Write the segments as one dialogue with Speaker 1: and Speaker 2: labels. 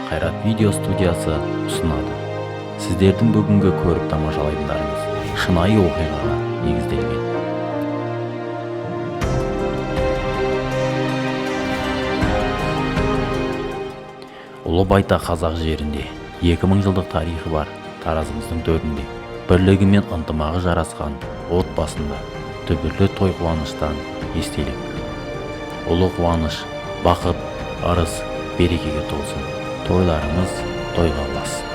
Speaker 1: Қайрат видео студиясы ұсынады. Сіздердің бүгінгі көріп тамашалайтындарыңыз шынайы оқиғаға негізделген. Ұлыбайта қазақ жерінде 2000 жылдық тарихы бар таразымыздың төрінде бірлігі мен ынтымағы жарасқан отбасында дүбірлі той қуаныштан естелік. Ұлы қуаныш, бақыт, ырыс, берекеге толсын. Тойларымыз тойға ұласын.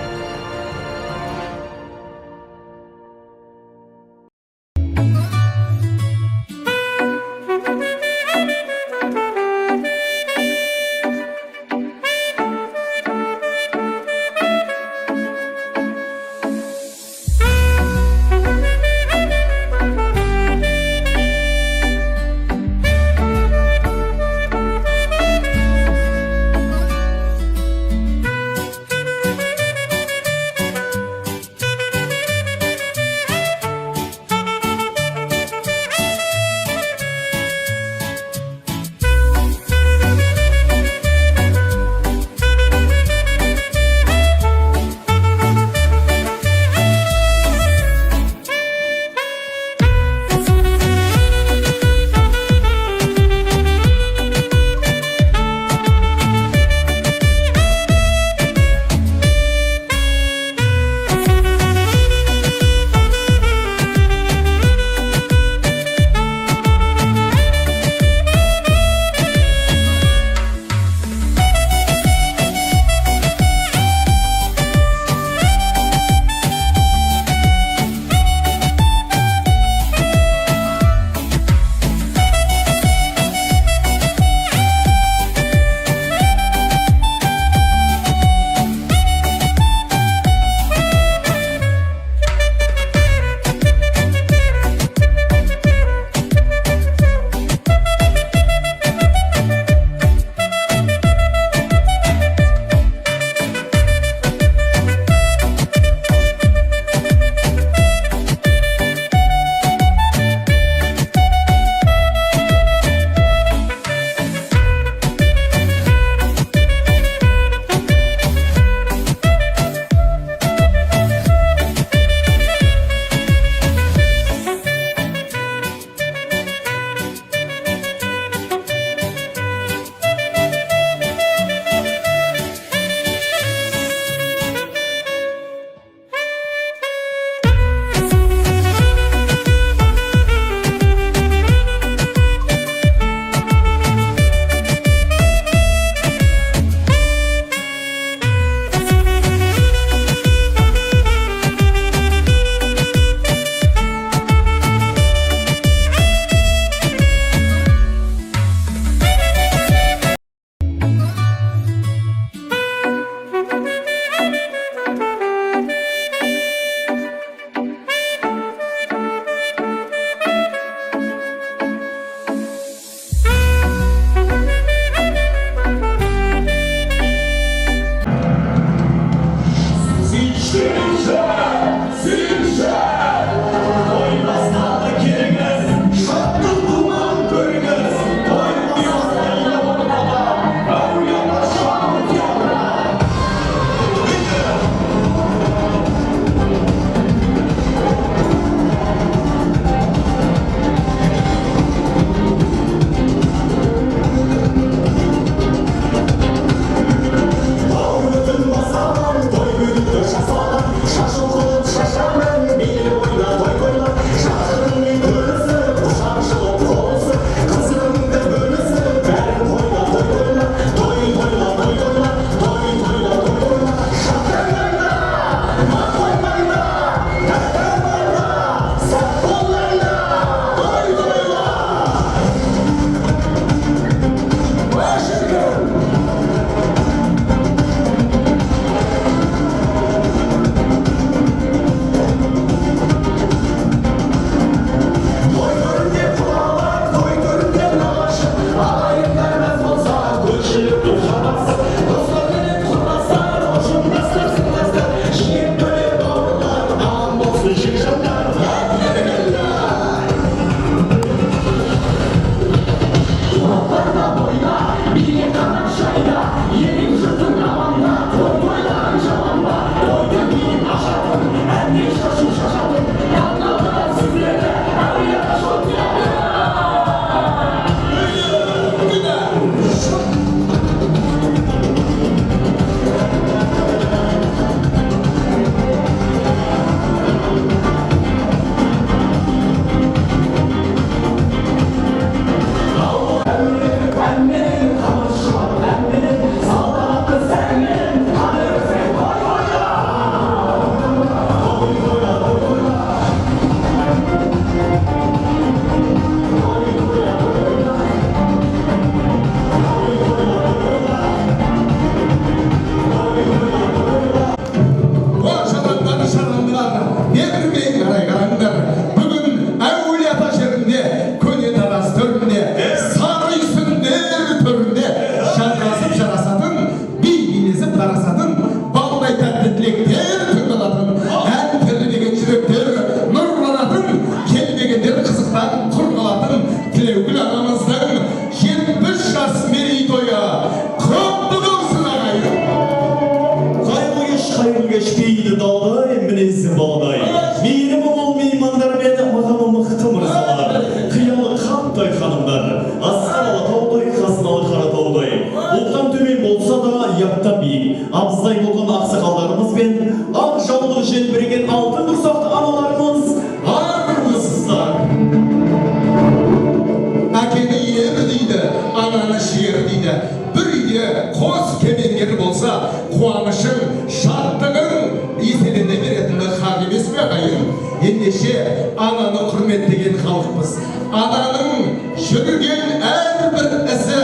Speaker 2: ананың жүрген әрбір ісі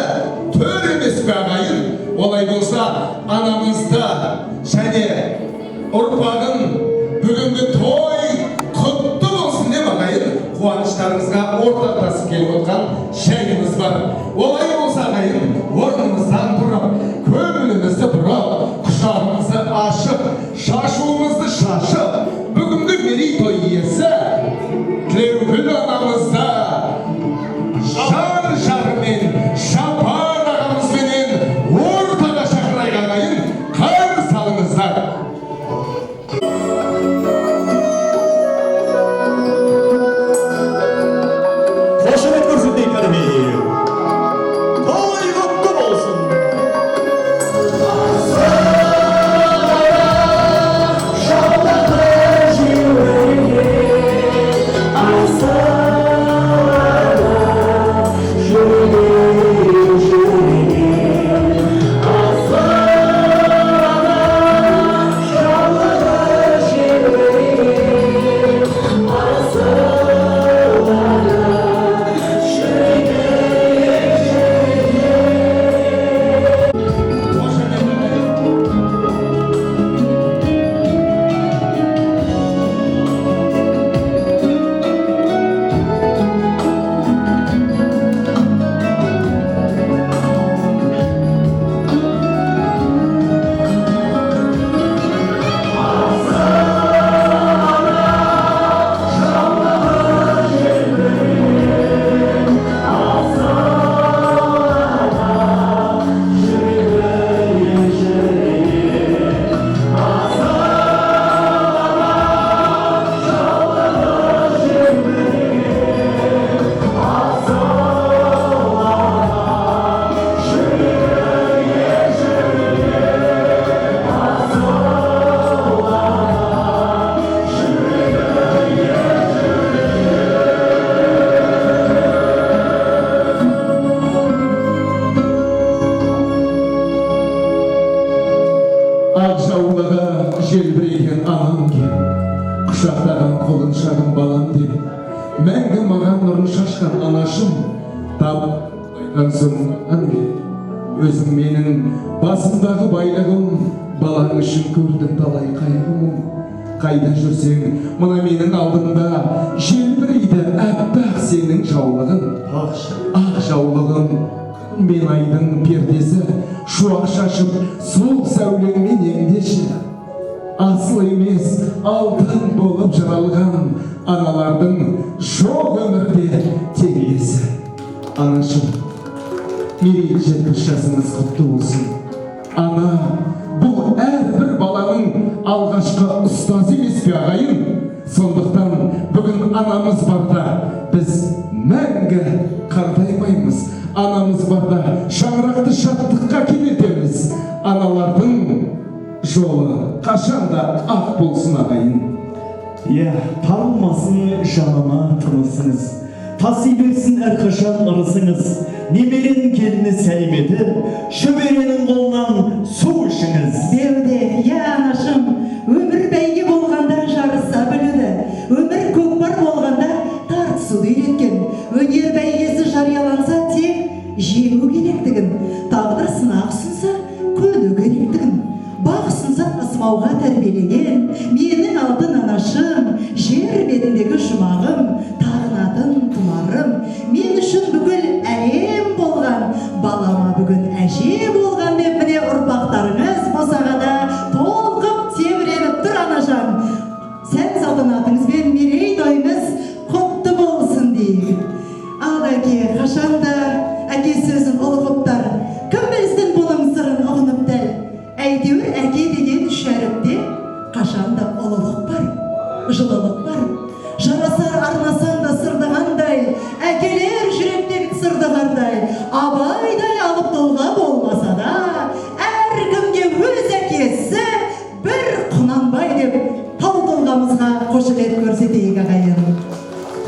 Speaker 2: төр емес пе ағайын? Олай болса, анамызды және ұрпағын бүгінгі той құтты болсын деп ағайын, қуаныштарыңызға ортақтасып келіп отқан шайымыз бар. Олай болса ағайын, орнымыздан тұрып, көңілімізді бұрап, құшағымызды ашып, шашуымызды шашып, бүгінгі мерейтой иесі Тілеугүл анамызды жан жарымен, Шапан ағамызбенен ортаға шақырайық ағайын, қарсы салыңыздар.
Speaker 3: Қошемет көрсетейік кәдімей. Той құтты болсын.
Speaker 2: Ақ жаулығы желбіреген анам кеп, құшақтаған қолын шағын балам деп, мәңгі маған нұрын шашқан анашым, тап қойған соң әнге, өзің менің басымдағы байлығым, балаң үшін көрдің талай қайғым. Қайда жүрсең, мына менің алдымда желбірейді әппақ сенің жаулығың. Ақ жаулығың, мен айдың пердесі, шуақ шашып, сол сәулеңмен еңдеші. Асыл емес, алтын болып жаралған аналардың жоқ өмірде теңдесі. Анашым, мерейлі 70 жасыңыз құтты болсын. Ана, бұл әрбір баланың алғашқы ұстазы емес пе ағайын? Сондықтан бүгін анамыз барда біз мәңгі қартаймаймыз. Анамыз барда шаңырақты шаттыққа келетеміз. Аналардың жолы қашанда ақ болсын ағайын.
Speaker 3: Тарылмасын жаныма тынысыңыз. Таси берсін әрқашан ырысыңыз. Немеренің келіні сәлеметі, шөберенің қолынан су ішіңіз.
Speaker 4: Деуде, анашым, өмір бәйге болғанда жарыса білуді, өмір көкпар болғанда тартысуды үйреткен. Өнер бәйгесі жарияланса тек жеңу керектігін, тағдыр сынақ ұсынса көну керектігін, бақ ұсынса ысмауға тәрбиеленген менің алтын анашым, жер бетіндегі жұмағым, тағынатын тұмарым, мен үшін бүкіл әлем болған, балама бүгін әже болған деп міне ұрпақтарыңыз босағада толқып тебіреніп тұр анашам. Сән салтанатыңызбен мерейтойыңыз құтты болсын дейік. Ал әке, қашанда әке сөзін ұлығыптар, кім білсін бұның сырын ұғынып дәл. Әйтеуір әке деген шәріпте қашанда ұлылық бар, жылылық бар. Жарасар арнасан да сырдығандай, әкелер жүректегі сырдығандай, абайдай алып толға болмаса да, әркімге өз әкесі бір Құнанбай деп тау толғамызға қошемет көрсетейік ағайын.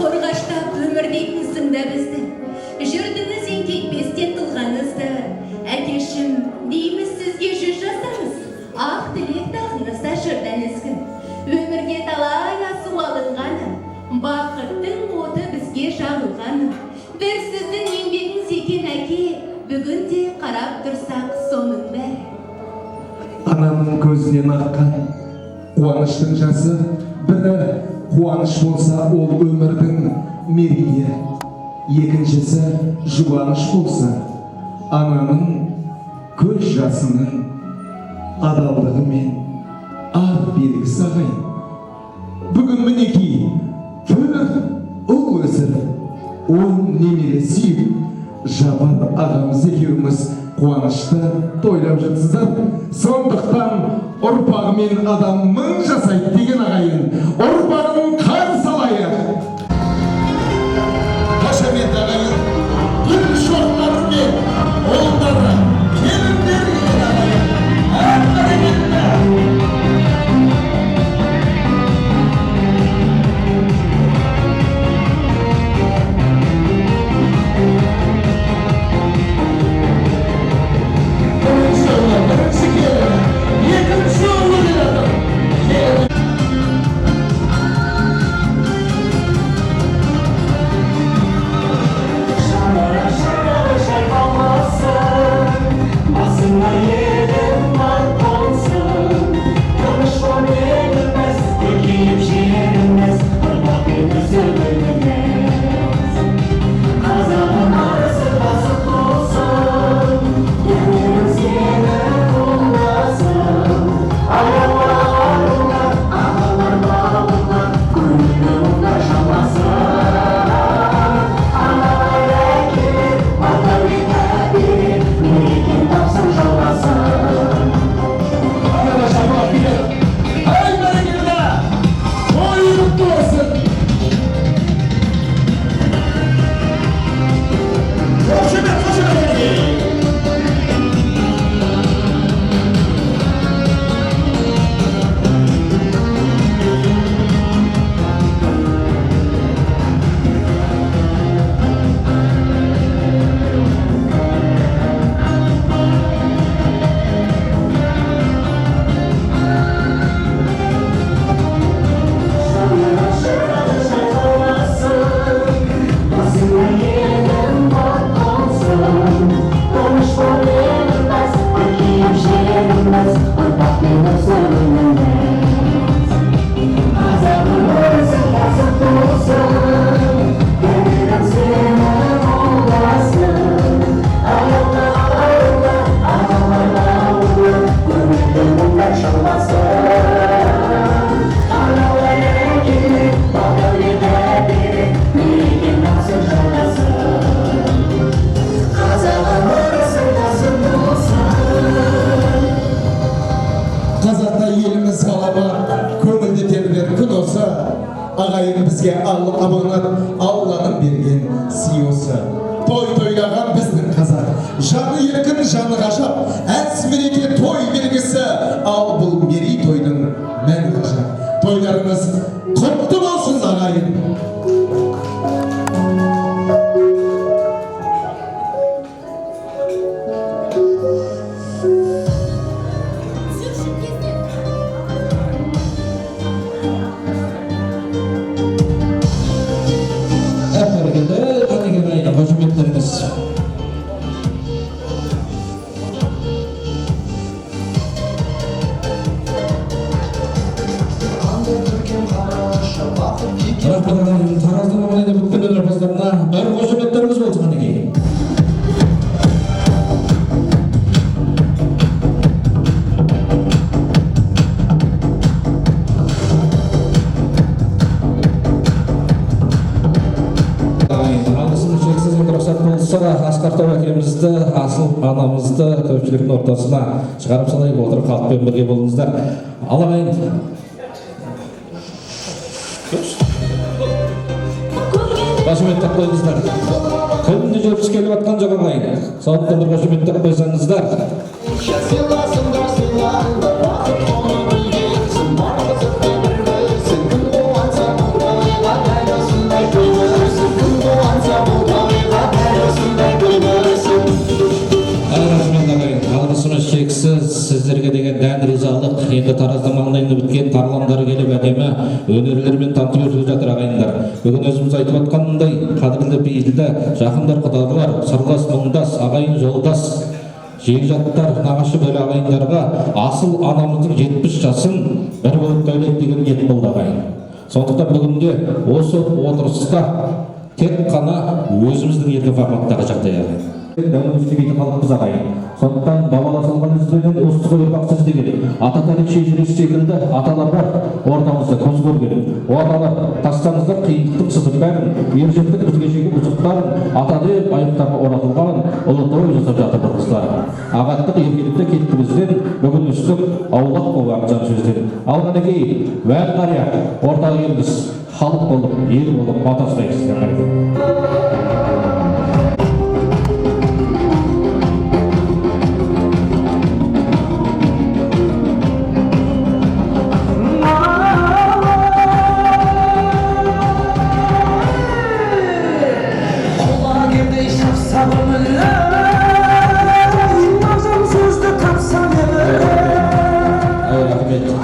Speaker 5: Қорғаштап өмірден сында бізді, жүрдіңіз еңкетпестен тұлғаңызды. Әкешім, дейміз сізге 100 жасаңыз, ақ тілек тағыңызда жырдан ізгі. Өмірге талай асу алынғаны, бақыттың оты бізге жағылғаны. қарап тұрсақ соның бәрі.
Speaker 2: Анамның көзінен аққан қуаныштың жасы, бірі қуаныш болса ол өмірдің мерейі, екіншісі жұбаныш болса ананың көз жасының адалдығы мен ар белгісі ағайын. Бүгін мінекей бір ұл өсіріп, он немере сүйіп, Жабар ағамыз екеуміз қуанышты тойлап жатсыздар. Сондықтан ұрпағымен адам мың жасайды деген ағайын, ұрпағын қарсы алайық. Қошемет ағайын, бір шоқтары мен ұлдары, келіндер деген ағайын, әрқарекетті. Ағайын бізге аманат Алланың берген сыйы. Той тойлаған біздің қазақ, жаны еркін, жаны ғажап, әс мереке той белгісі, ал бұл мерей тойдың мәні ғажап. Тойларыңыз құтты болсын ағайын.
Speaker 6: Тараздың маңайда бүткіл өнерпаздарына бір қошеметтеріміз болсын мінекей. Алғысым шексіз рұқсат болса, Асқар Тау әкемізді, асыл анамызды көпшіліктің ортасына шығарып салайық, отырып халықпен бірге болыңыздар. Ал ағайын. Қошеметтеп қойыңыздар. Күнді жүріс келіп атқан жоқ ағайын. Сондықтан бір қошеметтеп қойсаңыздар. Алғысымыз шексіз, сіздерге деген дән ризалық. Енді Тараздың маңайында біткен тарландары келіп әдемі өнерлермен танытып өтіп жатыр ағайындар. Бүгін өзіміз айтып атқанындай, қадірлі бейілді, жақындар, құдалар, сырлас, мұңдас, ағайын, жолдас жекжаттар, нағашы бөле ағайындарға асыл анамыздың 70 жасын бір болып тойлайық деген ниет болды ағайын. Сондықтан бүгінде осы отырыста тек қана өзіміздің ерке форматтағы жағдай ағайын. Дәулет істемейтін халықпыз ағайын. Сондықтан бабалар салған ізбенен осы қойбақсыз деген ата тарих шежіресі секілді аталарға ортамызда көз көрген. О аталар, тастаңыздар қиындықтың сызып бәрін, ержеттік бізгешегі бұзықтарын, атады айыптарға оратылғанын ұлы той жасап жатыр қыздар. Ағаттық еркелікті кеттімізден бүгін үстік аулақ болған жан сөзден. Алғанекей, вән қария, ортаға келдіз, халық болып, ел болып, батастайсыздар.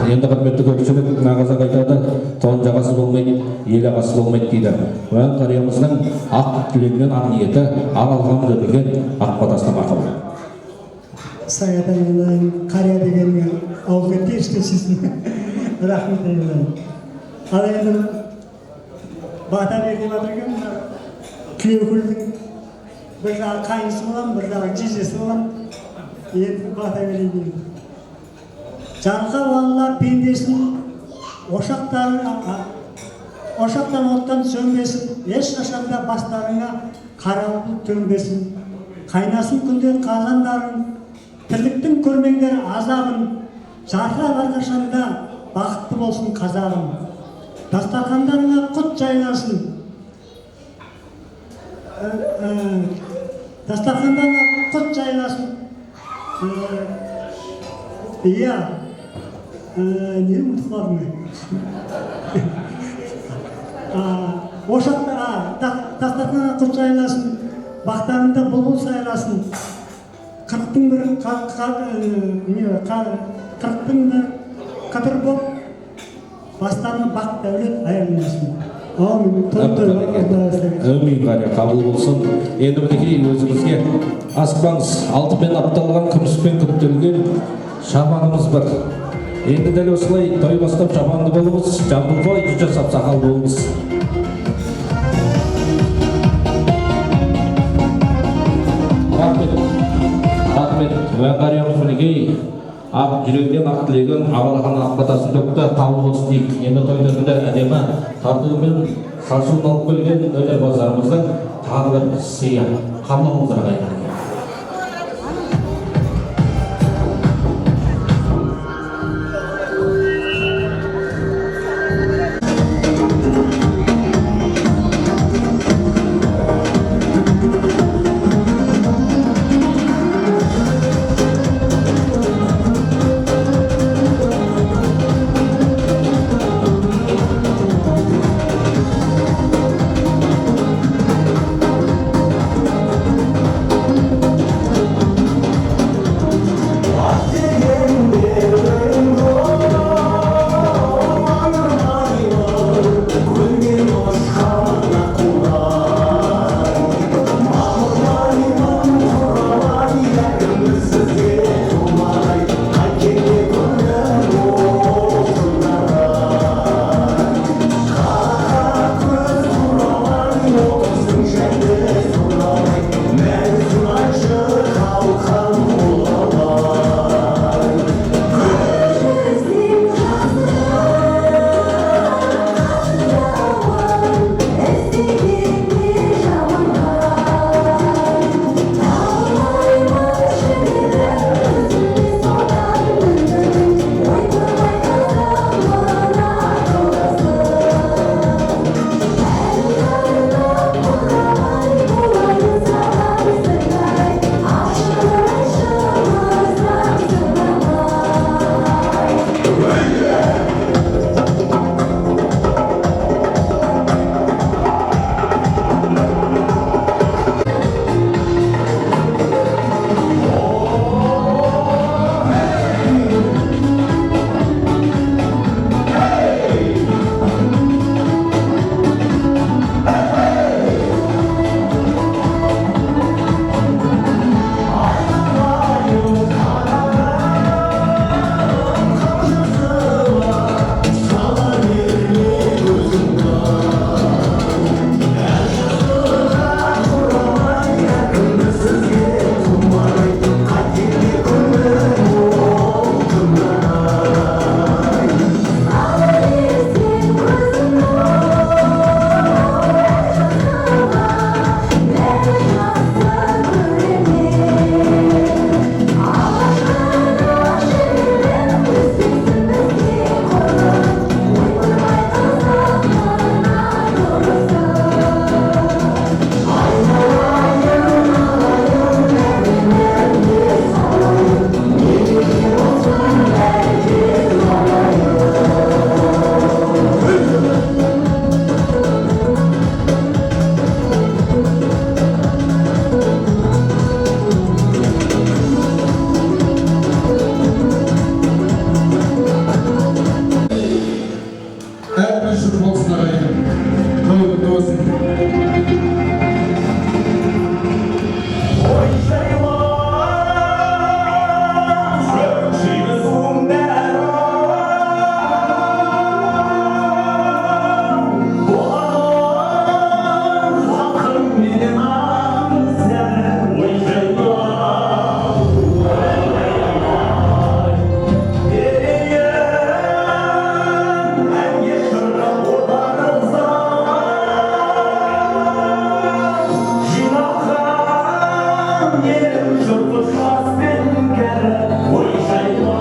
Speaker 6: Енді құрметті көпшілік нағыз айтады, тон жағасы болмайды, ел ағасы болмайды дейді. Оян қариямыздың ақ тілегінен ақ ниеті, ақ алғамды білген ақ батасына мақыл.
Speaker 7: Саят айналайын, қария дегенге ауыз кетті ешкесесін. Рахмет айналайын. Ал енді бата берген атырген, күйеукілдің бір жағы қайынсы болам, бір жағы жезесі болам. Енді бата берейін. Жарқа балалар пендесін ошақтан оттан сөнбесін, ешқашанда бастарыңа қара бұлт төнбесін. Қайнасын күнде қазандарын, тірліктің көрмеңдер азабын, жарқа барқашанда бақытты болсын қазағым. Дастархандарыңа құт жайласын, дастархандарыңа құт жайласын. Иә, не ұмытып қалдым мен? Ошақта, дастарханға құт жайласын, бақтарында бұлбұл сайласын. Қырықтың бір қыдыр боп, бастарына бақ дәулет аялмасын.
Speaker 6: Әмин қария, қабыл болсын. Енді мінекей өзімізге аспаңыз алтынмен апталған, күміспен күптелген шабанымыз бір. Енді дәл осылай той бастап шабанды болыңыз, жамбыл той жасап сақал болыңыз. Рахмет, уән қариямыз мінекей ақ жүректен ақ тілегін ағалаған ақ батасын төкті, қабыл болсын дейік. Енді тойларында әдемі тартуымен шашуын алып келген өнерпаздарымыздың тағы бір сыйы. Қабылыңыздар ағайын.
Speaker 3: елім жұрты жас пен кәрі ой жайлау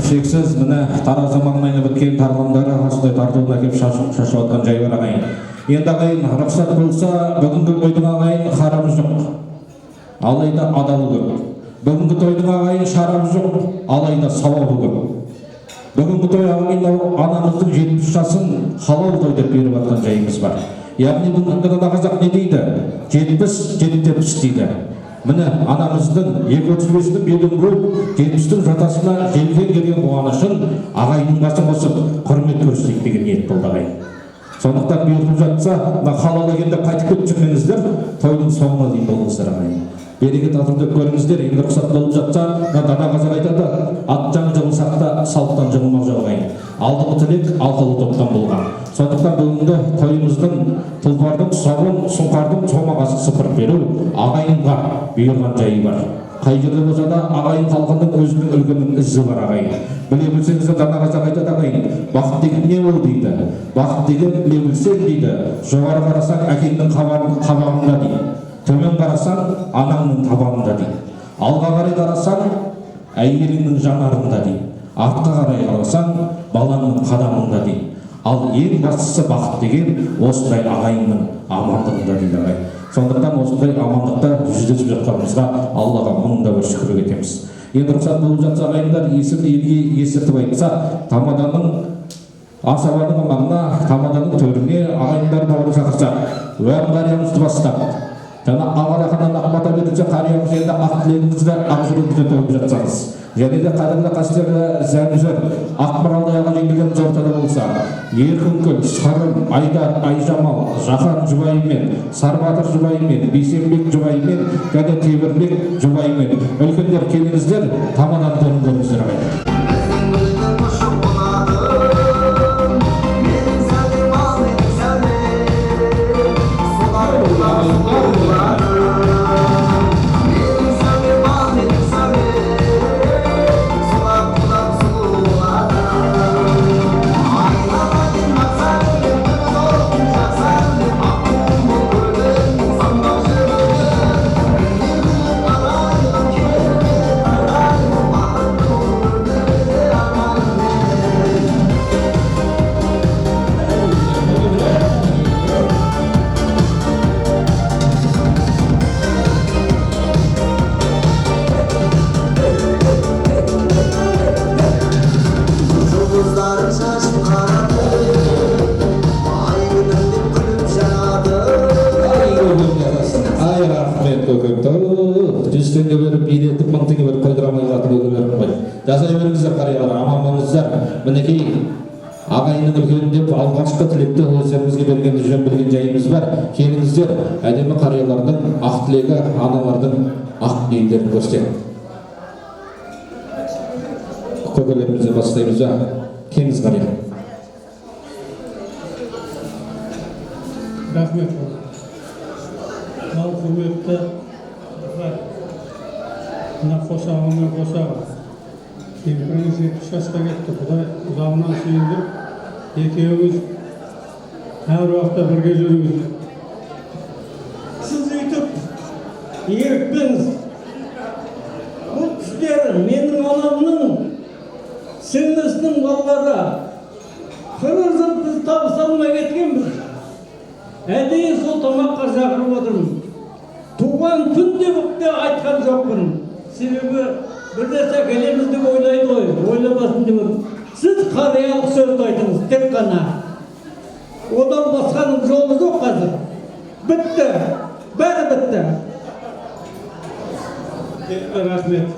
Speaker 6: шексіз міне таразы маңайына біткен тарландары осындай тартуын әкеп шашып жатқан жай бар ағайын. Енді ағайын рұқсат болса бүгінгі тойдың ағайын харамы жоқ, алайда адалы көп. Бүгінгі тойдың ағайын шарабы жоқ, алайда сауабы көп. Бүгінгі той ағайын анамыздың 70 жасын халал той деп беріп жатқан жайымыз бар. Яғни бүгінгі қазақ не дейді? 70 дейді. Міне анамыздың 235-дің белін буып, 70-дің жатасына желген келген қуанышын ағайынның басын қосып құрмет көрсетейік деген ниет болды ағайын. Сондықтан бұйыртып жатса, халал дегенде қайтып кетіп жүрмеңіздер, тойдың соңына дейін болыңыздар ағайын. Береке татым деп көріңіздер, енді рұқсат болып жатса, дана қазақ айтады, аттан жығылсақ та салттан жығылмақ жоқ ағайын. Алдыңғы тілек алқалы топтан болған. Сондықтан бүгінгі тойымыздың тұлпардың тұсауын, сұңқардың томағасын сыпырып беру ағайынға бұйырған жайы бар. Қай жерде болса да ағайын халқының өзінің үлгінің ізі бар ағайын. Біле білсеңіздер, дана қазақ айтады ағайын, бақыт деген не ол дейді? Бақыт деген біле білсең дейді, жоғары қарасаң әкеңнің қабағында дейді, төмен қарасаң анаңның табанында дейді, алға қарай қарасаң әйеліңнің жанарында дейді, артқа қарай қарасаң балаңның қадамында дейді. Ал ең бастысы бақыт деген осындай ағайынның амандығында дейді ағайын. Сондықтан осындай амандықта жүздесіп жатқанымызға Аллаға мыңда бір шүкір етеміз. Енді рұқсат болып жатса ағайындар, есімді елге естіртіп айтса, Тамаданың асабаның маңына, Тамаданың төріне ағайындар бауыры шақырсақ, уәм қариямызды бастап, жаңа ағарақынан ақмата берілсе қариямыз енді ақ тілегіңізді, ақ жүрегіңізді төгіп жатсаңыз. Және де қадірлі қастерлі зәмзір Ақмаралдай аға жеңгелеріміз ортада болса, Еркінкүл, Сарым, Айдар, Айжамал, Жақан жұбайымен, Сарбатыр жұбайымен, Бейсенбек жұбайымен, және Темірбек жұбайымен үлкендер келіңіздер, Тамадан тонын көріңіздер ағайын. Жасай беріңіздер қариялар, аман болыңыздар. Мінекей ағайынның үлкені деп алғашқы тілекті өздеріңізге бергенді жөн білген жайымыз бар. Келіңіздер, әдемі қариялардың ақ тілегі, аналардың ақ ниеттерін көрсетеді. Көкелерімізден бастаймыз ба? Келіңіз қария.
Speaker 8: Рахмет. Ал құрметті мына қосағымен қосаға. Кемпіріңіз 70 жасқа кетті. Құдай ұзағынан сүйіндіріп, екеуіңіз әр уақытта бірге жүріңіздер. Сіз үйтіп ерікпеңіз. Бұл кісілер менің анамның сіңлісінің балалары. 40 жыл біз табыса алмай кеткенбіз. Әдейі сол тамаққа шақырып отырмын. Туған күн деп айтқан жоқпын. Себебі бір нәрсе келеміз деп ойлайды ғой, ойламасын деп. Сіз қариялық сөзді айтыңыз, тек қана. Одан басқаның жолы жоқ қазір. Бітті, бәрі бітті. Рахмет.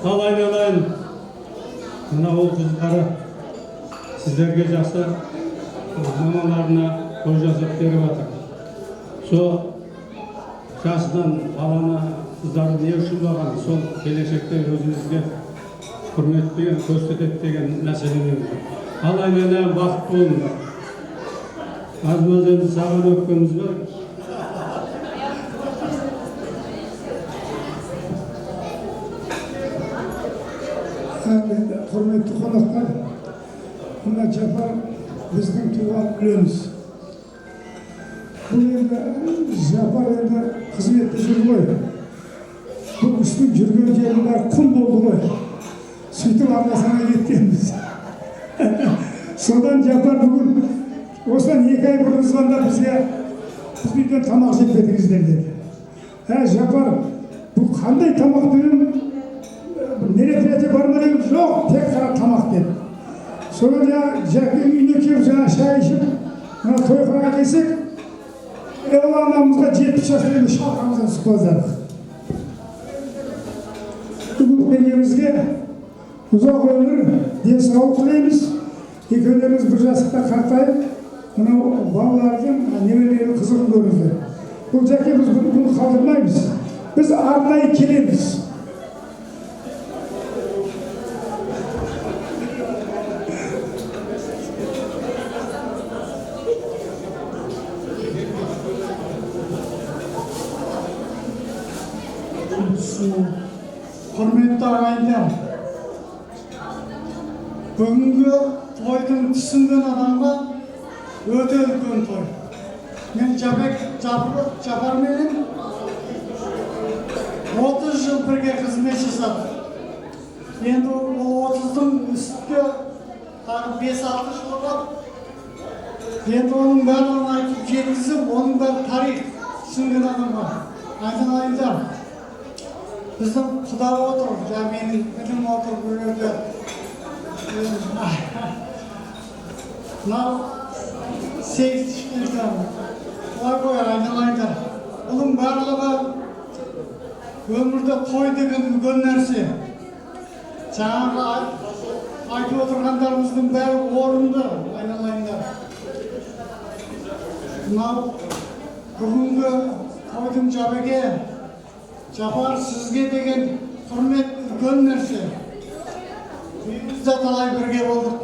Speaker 8: Алайын, мына ол қыздары сіздерге жақсы мамаларына той жасап беріп жатыр. Сол жасынан баланы қыздары не үшін болған, сол келешекте өзіңізге құрметпен көрсетеді деген мәселемен. Алайын, бақыт болыңдар. Аз-маз енді саған өкпеміз бар.
Speaker 9: Құрметті қонақтар, мына Жапар біздің туған үлеміз. Бұл енді Жапар енді қызметте жүр ғой. Бұл кісінің жүрген жерінде құм болды ғой. Сөйтіп арнасына кеткенбіз. Содан Жапар бүгін осыдан 2 ай бұрын звондап бізге біз үйден тамақ жеп кетіңіздер деді. Жапар, бұл қандай тамақ дедім? Мероприятие бар ма дедім? Жоқ, тек қана тамақ деді. Содан Жәкең үйіне келіп жаңа шай ішіп, мына тойханаға келсек, анамызға 70 жасында шалқамыздан түсіп қалдық. Бүгін пендемізге ұзақ өмір, денсаулық тілейміз. Екеулеріңіз бір жастықта қартайып, мынау балалардың немерелерінің қызығын көріңіздер. Бұл Жәке біз бұны қалдырмаймыз. Біз арнайы келеміз.
Speaker 7: Құрметті ағайындар, бүгінгі тойдың түсінген адамға өте үлкен той. Мен Жапарменен 30 жыл бірге қызмет жасадым. Енді ол 30-дың үстінде тағы 5-6 жыл бар. Енді оның бәрін айтып жеткізіп, оның бәрі тарих түсінген адамға. Айналайындар, біздің құда отыр, менің білім отыр біреуде. Мынау 8 ішкендер, олай қой айналайындар. Бұның барлығы өмірде той деген үлкен нәрсе. Жаңағы айтып отырғандарымыздың бәрі орынды, айналайындар. Мынау бүгінгі тойдың жабеге, Жапар сізге деген құрмет үлкен нәрсе. Үйімізде талай бірге болдық.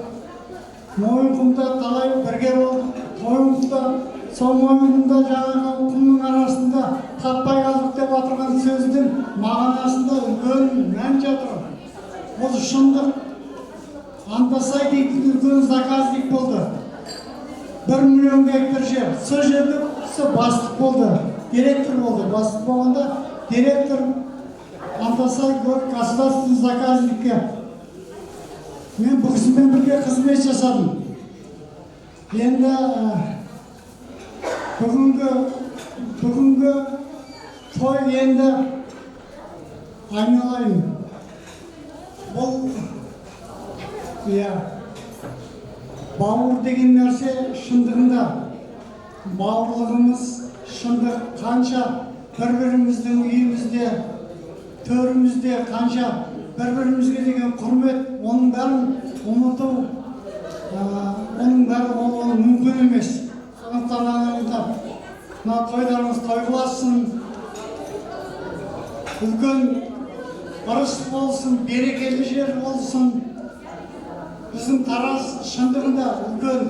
Speaker 7: Мойынқұмда талай бірге болдық. Мойынқұмда, сол мойынқұмда жаңағы құмның арасында таппай қалдық деп отырған сөздің мағынасында үлкен мән жатыр. Ол шындық. Андасай дейтін үлкен заказник болды. 1 миллион гектар жер. Сол жерде бастық болды, директор болды. Бастық болғанда директор Антасай государственный заказникке. Мен бұл кісімен бірге қызмет жасадым. Енді бүгінгі той енді айналайын. Бұл бауыр деген нәрсе шындығында. Бауырлығымыз шындық қанша бір-біріміздің үйімізде, төрімізде қанша бір-бірімізге деген құрмет, оның бәрін ұмыту, оның бәрі болуы мүмкін емес. Сондықтан ағайындар, мына тойларыңыз той болсын, үлкен ырыс болсын, берекелі жер болсын. Біздің Тараз шындығында үлкен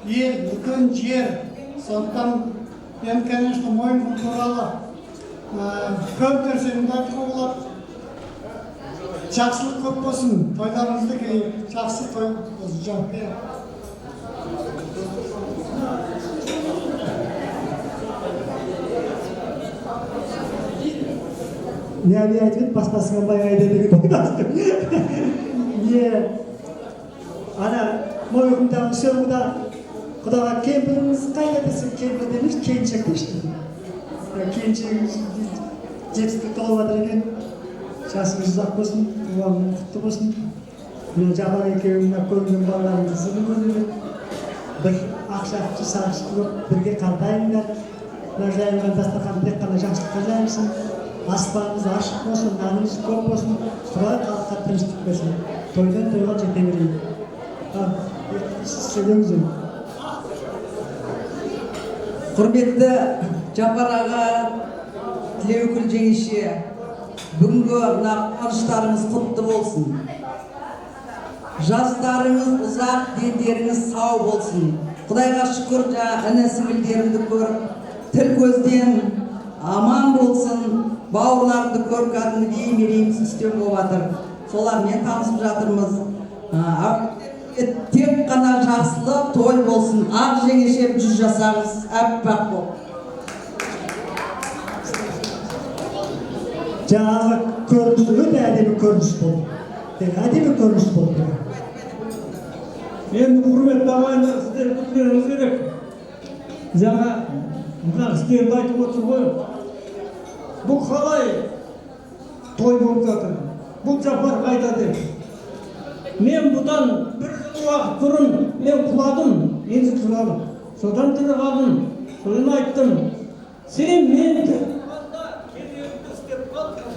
Speaker 7: ел, үлкен жер. Сондықтан мен, конечно, Мойынқұм туралы көп нәрсені айтуға болады. Жақсылық көп болсын, тойларыңыздың жақсы той болсын. Жауап бер.
Speaker 10: Ne aytib paspasga bay aytadigan bo'ldi. Ana Mo'yinqumdan Sho'rda Xudoga kempirimiz qayda desa kempir demish, kenchak deyishdi. Kenchak jetib tolvadir ekan. Şahsınız uzak olsun, duvarın kutlu olsun. Ben Cabbar ekibimle koyduğum balalarımızın gözünü bir akşamçı sarışık yok, birge kaldayımlar. Mərcəyimdən dəstəqan tek qana жақсылыққа жайылсын. Аспанымыз ашық болсын, нанымыз көп болсын. Тұрай халыққа тыныштық берсін. Тойдан тойға жете берейік. Сөйлеңіз енді.
Speaker 4: Құрметті Жапар аға, Тілеугүл жеңеше, бүгінгі қуаныштарыңыз құтты болсын. Жастарыңыз ұзақ, дендеріңіз сау болсын. Құдайға шүкір, іні сіңілдерімді көріп, тіл көзден аман болсын. Бауырларымды көріп, кәдімгідей мерейіміз үстем болып жатыр. Солармен танысып жатырмыз. Тек қана жақсылық той болсын. Ақ жеңешем 100 жасаңыз, әппақ бол.
Speaker 10: Жаңағы көрініс өте әдемі көрініс болды. Әдемі көрініс болды.
Speaker 8: Енді құрметті ағайындар, сіздер білуіңіз керек. Жаңа мына істерді айтып отыр ғой. Бұл қалай той болып жатыр? Бұл Жапар қайда деп. Мен бұдан бір жыл уақыт бұрын мен құладым, енді тұралым. Содан тірі қалдым, содан айттым. Сен мен тұрғанда кедерімді істеп қалдың.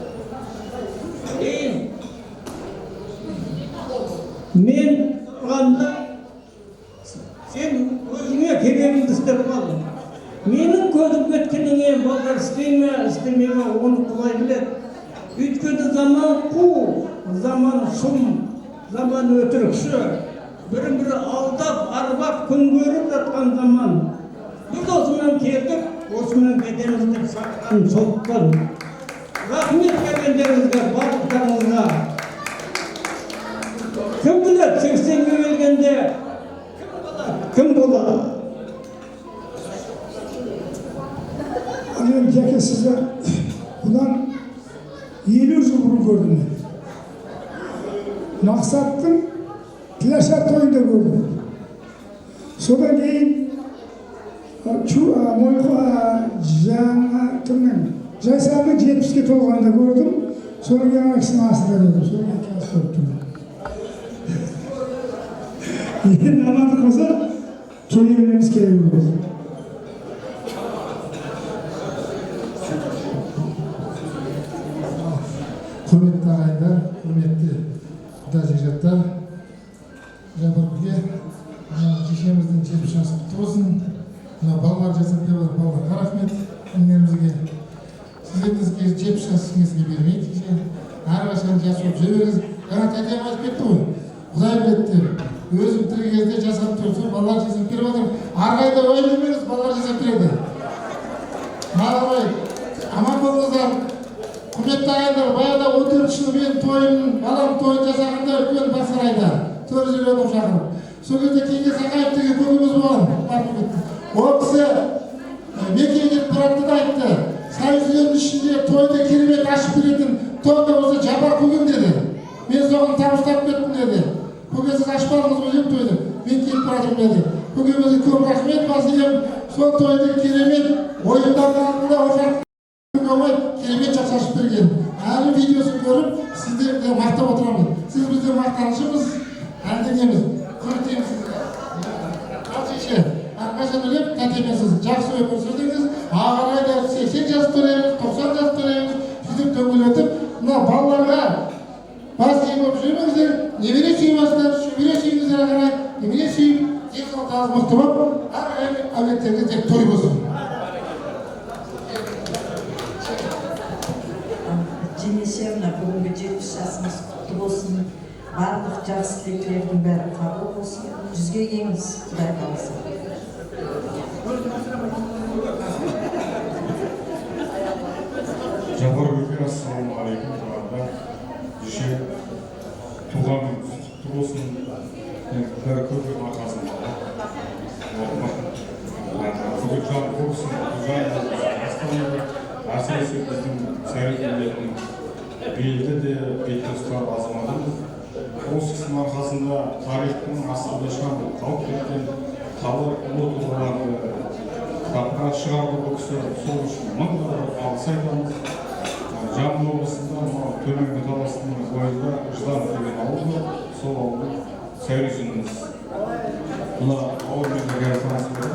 Speaker 8: Мен тұрғанда сен өзіңе кедерімді істеп қалдың. Менің көзім кеткеннен балдар істейме, істемеме оны құлай біледі. Өйткені заман қу, заман шум, заман өтірікші, бірін-бірі алдап, арбап, күн көріп жатқан заман. Біз осымен келдік, осымен кетеміз деп шақырған соқтан. Рахмет келгендеріңізге, барлықтарыңызға. Кім біледі, 80-ге келгенде кім болады?
Speaker 9: Мен жеке сізді бұдан 50 жыл бұрын көрдім. Мақсаттың Тілашар тойында көрдім. Содан кейін Жайсаңның 70-ге толғанда көрдім. Содан кейін кісінің астында көрдім. Содан кейін кәс көріп тұрдым. Енді амандық болса, келе береміз, келе береміз.
Speaker 2: Құрметті ағайындар, құрметті құда жекжаттар, Жапар бізге шешеміздің 70 жасы құтты болсын. Мына балалар жасап беріп отыр, балаларға рахмет. Інілерімізге сіздеріңізге 70 жасыңызға бермейді. Әрқашан жас болып жүре беріңіз. Жаңа тәтем айтып кетті ғой, Құдай біледі. Өзім тірі кезде жасап тұрсын, балалар жасап беріп отыр. Арқайда ой бермеңіз, балалар жасап береді. Мағалай, аман болыңыздар. Құрметті ағайындар, баяғыда 14 жыл мен тойын, балам тойын жасағанда үлкен Бақсарайда, Төржел өтіп шақырып. Сол кезде Кеңес Ақаев деген көңіліміз болған. Ол кісі Меккеге кетіп баратты да айтты. Союз елінің ішінде тойды керемет ашып беретін той болса Жапар көкем деді. Мен соған табыстап кеттім деді. Көке сіз ашпадыңыз ғой деп тойды. Мен келіп баратырмын деді. Көкемізге көп рахмет басылым. Сол тойды керемет ойындардың алдында ошақ керемет жақсы ашып берген. Әлі видеосын көріп, сіздерді мақтап отырамын. Сіз бізде мақтанышымыз, әнденеміз, құрметтейміз сізді. Ал шеше, әрқашан өлеп, тәтеменсіз жақсы өмір сүрдіңіз. Ағарайда 80 жас төлейміз, 90 жас төлейміз. Сөйтіп дөңгелетіп, мына балаларға
Speaker 4: барлық жақсы тілектердің бәрі қабыл болсын. Жүзге келіңіз, Құдай қаласа.
Speaker 9: Жапар көке, ассалаумағалейкум. Тұрғанда жүше туған құтты болсын. Бәрі көпе арқасында. Көке жан болсын, әсіресе біздің сәйрет мемлекетінің белді де бетке ұстар азаматымыз. Осы кісінің арқасында тарихтың астында шығарып қалып кеткен талай ұлы тұлғаларды тапқа шығарды бұл кісі. Сол үшін мың алғыс айтамыз. Жамбыл облысында төменгі таластың бойында Жыдан деген ауыл бар. Сол ауылдың сәулесіміз. Мына ауыл мемлекет танысында.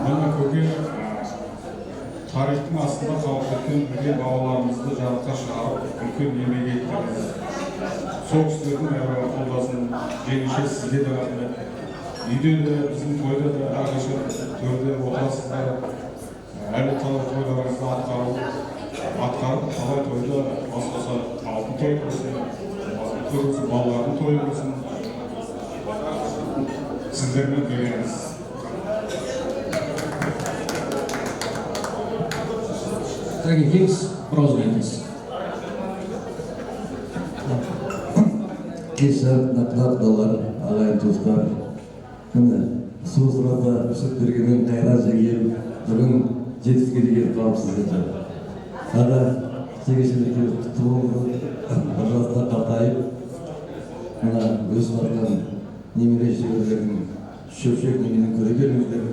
Speaker 9: Мына көке тарихтың астында қалып кеткен бірге бабаларымызды жарыққа шығарып, үлкен еңбек еттіңіз. Сол кісілердің әрі қолдасын жеңіше сізге де рахмет. Үйде де, біздің тойда да әрқашан төрде отырасыздар. Әлі талай тойларыңызды атқарып, талай тойда басқаса алтын той болсын, балалардың тойы болсын. Сіздермен береміз.
Speaker 6: Дорогие Хиггс, розыгрыш.
Speaker 11: Кеш жарықта құлақталар, ағайын туыстар. Міне, су сұрата үсіп бергеннен қайран жегел, бүгін жетістікке деген қауіпсіздік. Ада жегешелікке тұтылуы бір жаста қартайып, мына өсіп жатқан немере шеберлердің шөпшек неменен көре беріңіздер.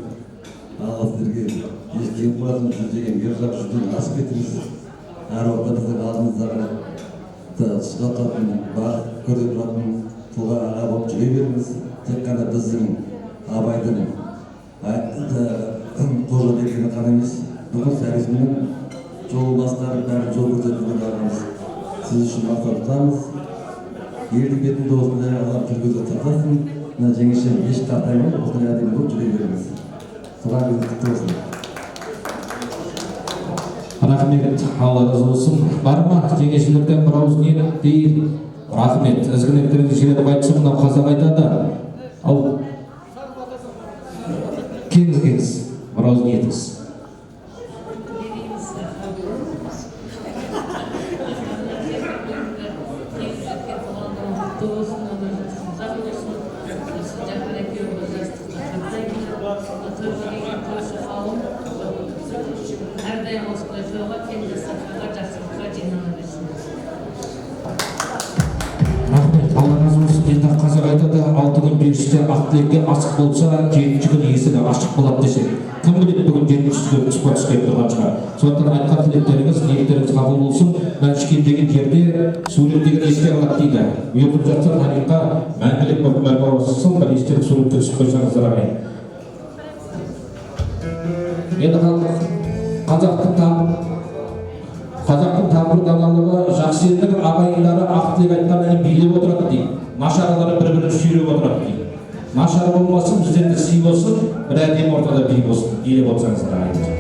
Speaker 11: Алла сіздерге естен қуатын жүздеген ержақ жүзден асып кетіңіз. Әр уақытыңыздың алдыңыздағы тұсқа тұратын, бақ көріп тұратын тұлға аға болып жүре беріңіз. Тек қана біздің абайдың қожа дегені қана емес, бүкіл сәресменің жол бастары бәрі жол көрсетуге барамыз. Сіз үшін мақтан тұтамыз. Елдің бетінде осындай ағалар жүргізіп тартасын. Мына жеңешем еш қартаймай, осындай әдемі болып жүре беріңіз. Туған күніңіз құтты болсын.
Speaker 6: Рахмет, Алла разы болсын. Бар ма жеңешелерден бір ауыз не дейін? Рахмет. Ізгі ниеттеріңізді желетіп айтса, мынау қазақ айтады. Ал келіңіз, бір ауыз ниетіңіз.
Speaker 5: Әрдайым осындай тойға келді сахнаға жақсылыққа жинала берсін.
Speaker 6: Рахмет, Алла разы болсын. Енді қазақ айтады, 6 күн періште ақ тілекке ашық болса, 7-ші күн есігі ашық болады десек. Кім біледі бүгін 7-ші күн тұспа тұс келіп тұрған шығар. Сондықтан айтқан тілектеріңіз, ниеттеріңіз қабыл болсын. Мәншкен деген жерде сурет деген есте қалады дейді. Өтіп жатса тарихқа мәңгілік бір бабасысын, бір естелік суретке түсіп қойсаңыздар ағайын. Енді қазақтың табыр даналығы жақсы елдің ағайындары ақ тілек айтқаннан билеп отырады дейді. Нашаралары бір-бірін сүйреп отырады дейді. Нашар болмасын, біздерді сый болсын, бір әдемі ортада би болсын. Билеп отырсаңыздар ағайын.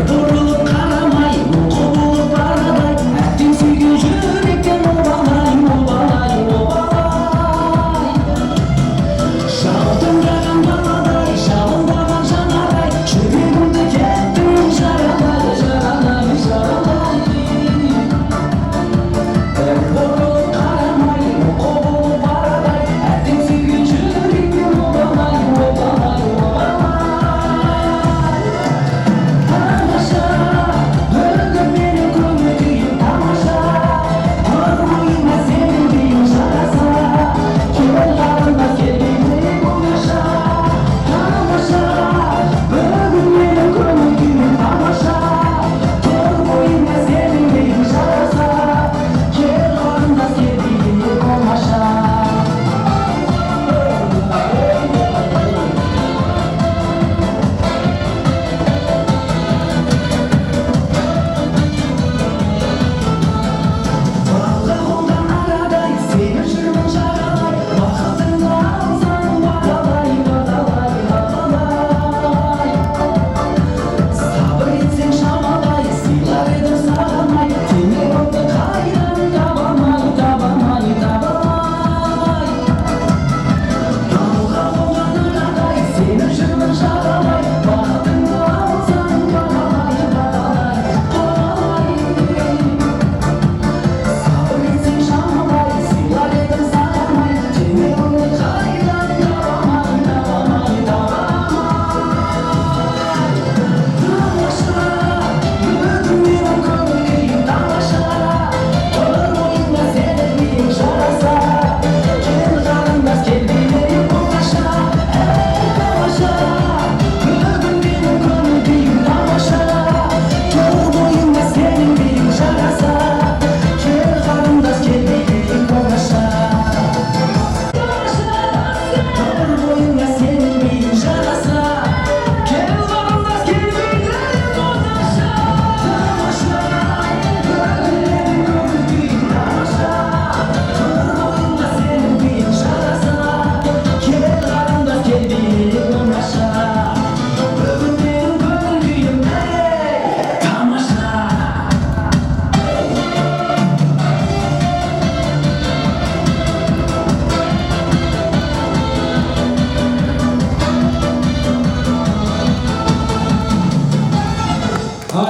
Speaker 3: Burulup kara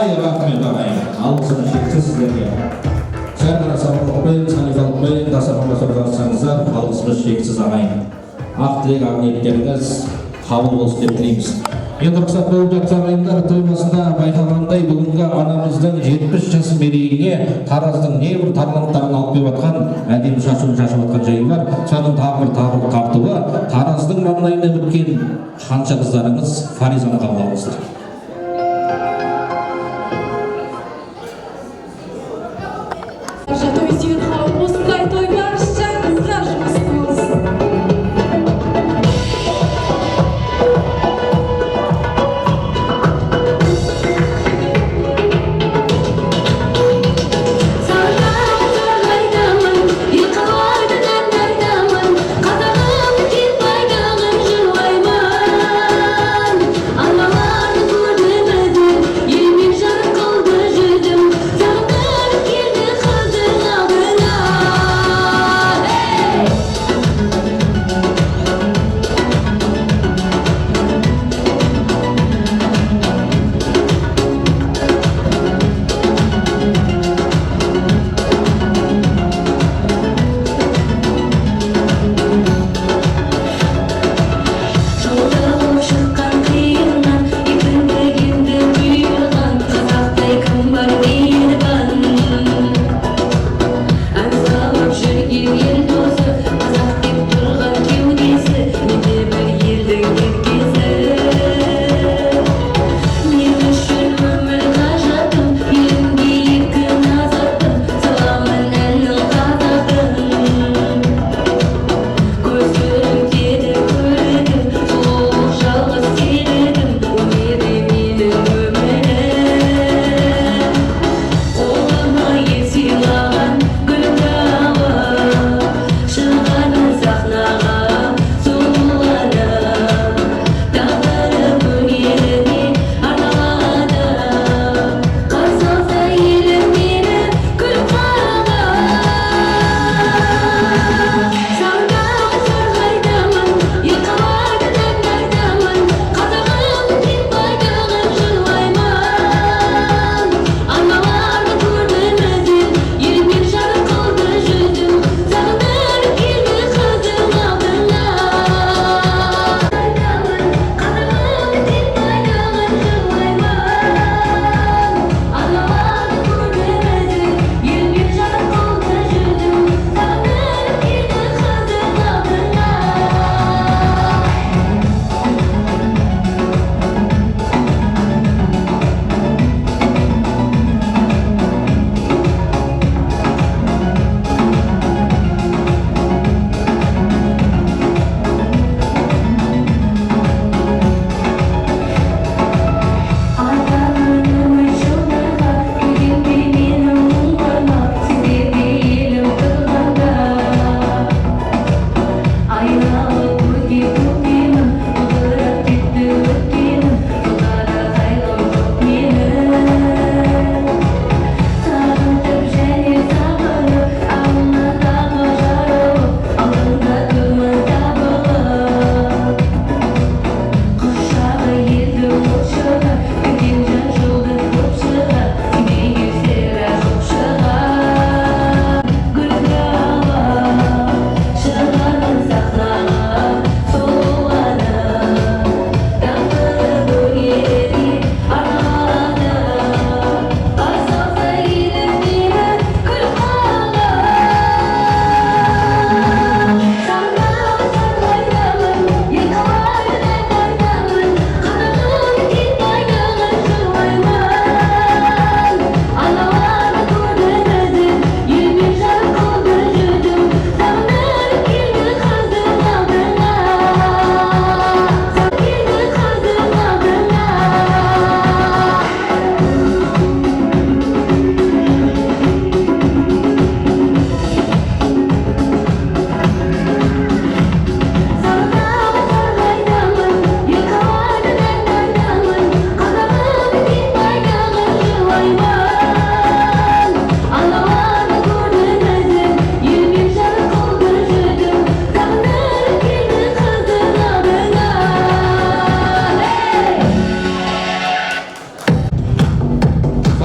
Speaker 6: Ай, рахмет ағайын. Алғысым шексіз сіздерге. Сәл ғана сабырлықпен, санитарлықпен, дастарханға жарысаңыздар, алғысымыз шексіз ағайын. Ақ тілек ақ ниеттеріңіз қабыл болсын деп тілейміз. Енді рұқсат болып жатса ағайындар, тоймасында байқалғандай бүгінгі анамыздың 70 жас мерейіне Тараздың небір таланттарын алып келіп жатқан, әдемі шашуын шашып жатқан жайы бар. Соның тағы бір тартуы Тараздың маңдайына біткен қанша қыздарыңыз Фаризаны қабыл алыңыздар.
Speaker 12: Той сүйген халық осындай той баршаңызға жұмысты болсын. Analarını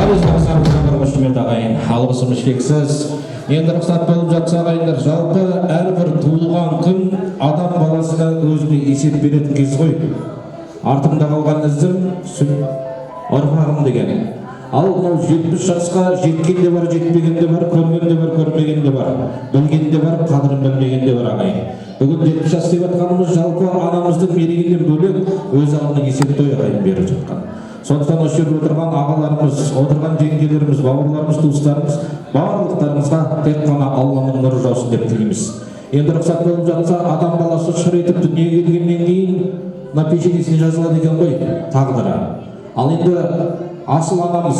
Speaker 6: Құрметті ағайын, алғысымыз шексіз. Енді рұқсат болып жатса ағайындар, жалпы әрбір туылған күн адам баласына өзіне есеп беретін кез ғой. Артымда қалған ізім ұрпағым деген. Ал мынау 70 жасқа жеткен де бар, жетпеген де бар, көрген де бар, көрмеген де бар, білген де бар, қадірін білмеген де бар ағайын. Бүгін 70 жас деп атқанымыз жалпы анамыздың мерейінен бөлек өз алдына есеп той ағайын беріп жатқан. Сондықтан осы жерде отырған ағаларымыз, отырған жеңгелеріміз, бауырларымыз, туыстарымыз, барлықтарыңызға тек қана Алланың нұры жаусын деп тілейміз. Енді рұқсат болып жатса, адам баласы шыр етіп дүниеге келгеннен кейін мына пешенесіне жазылады екен ғой, тағдыры. Ал енді асыл анамыз,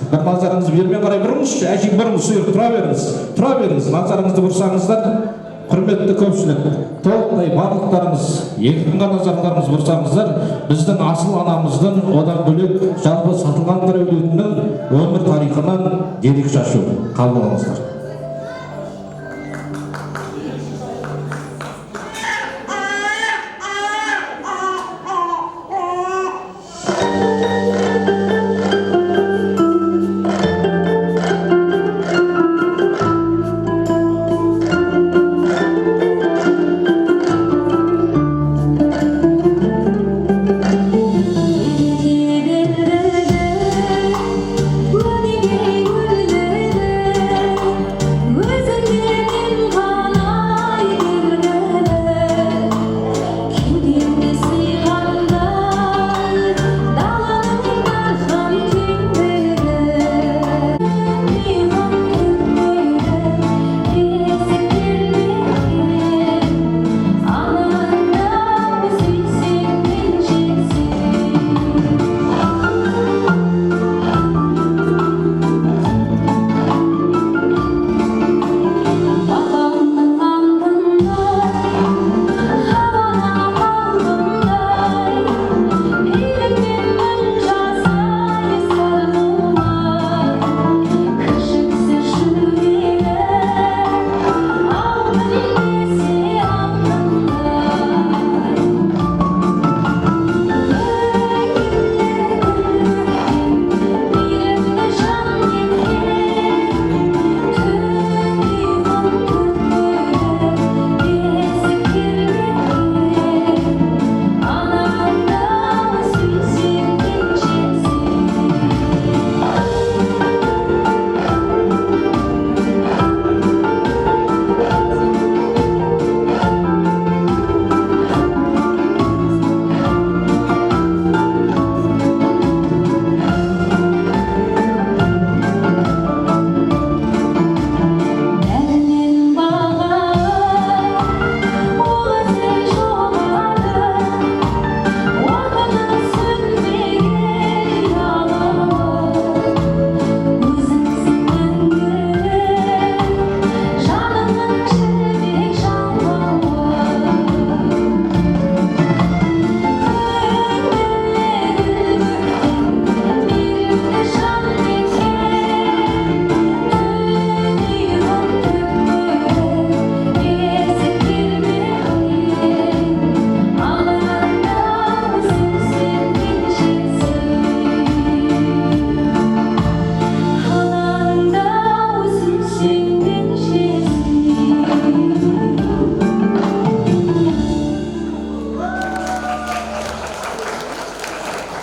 Speaker 6: бір назарыңызды бермен қарай бұрыңызшы, әжең бұрыңыз, сүйір, тұра беріңіз, назарыңызды бұрсаңыздар, құрметті көпшілік, толықтай барлықтарыңыз, екінші назарларыңыз бұрсаңыздар, біздің асыл анамыздың одан бөлек жалпы сатылған әулетінің өмір тарихынан дерек шашу. Қабыл алыңыздар.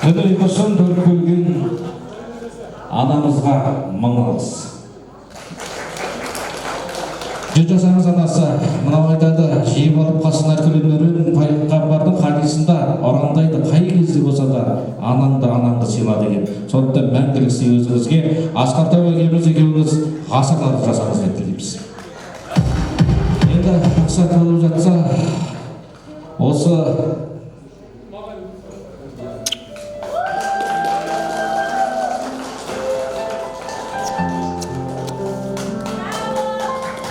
Speaker 6: Күнімізін көрген анамызға мың алғыс. Жасаңыз анасы, мынау айтады, жиып алып қасына күлімерін пайғамбардың хадисында ұрандайды, қай кезде болса да анаңды сыйла деген. Сондықтан мәңгілік сый өзіңізге, Асқар Тау ағамыз екеуіңіз ғасырлар жасаңыз деп тілейміз. Енді рұқсат болып жатса, осы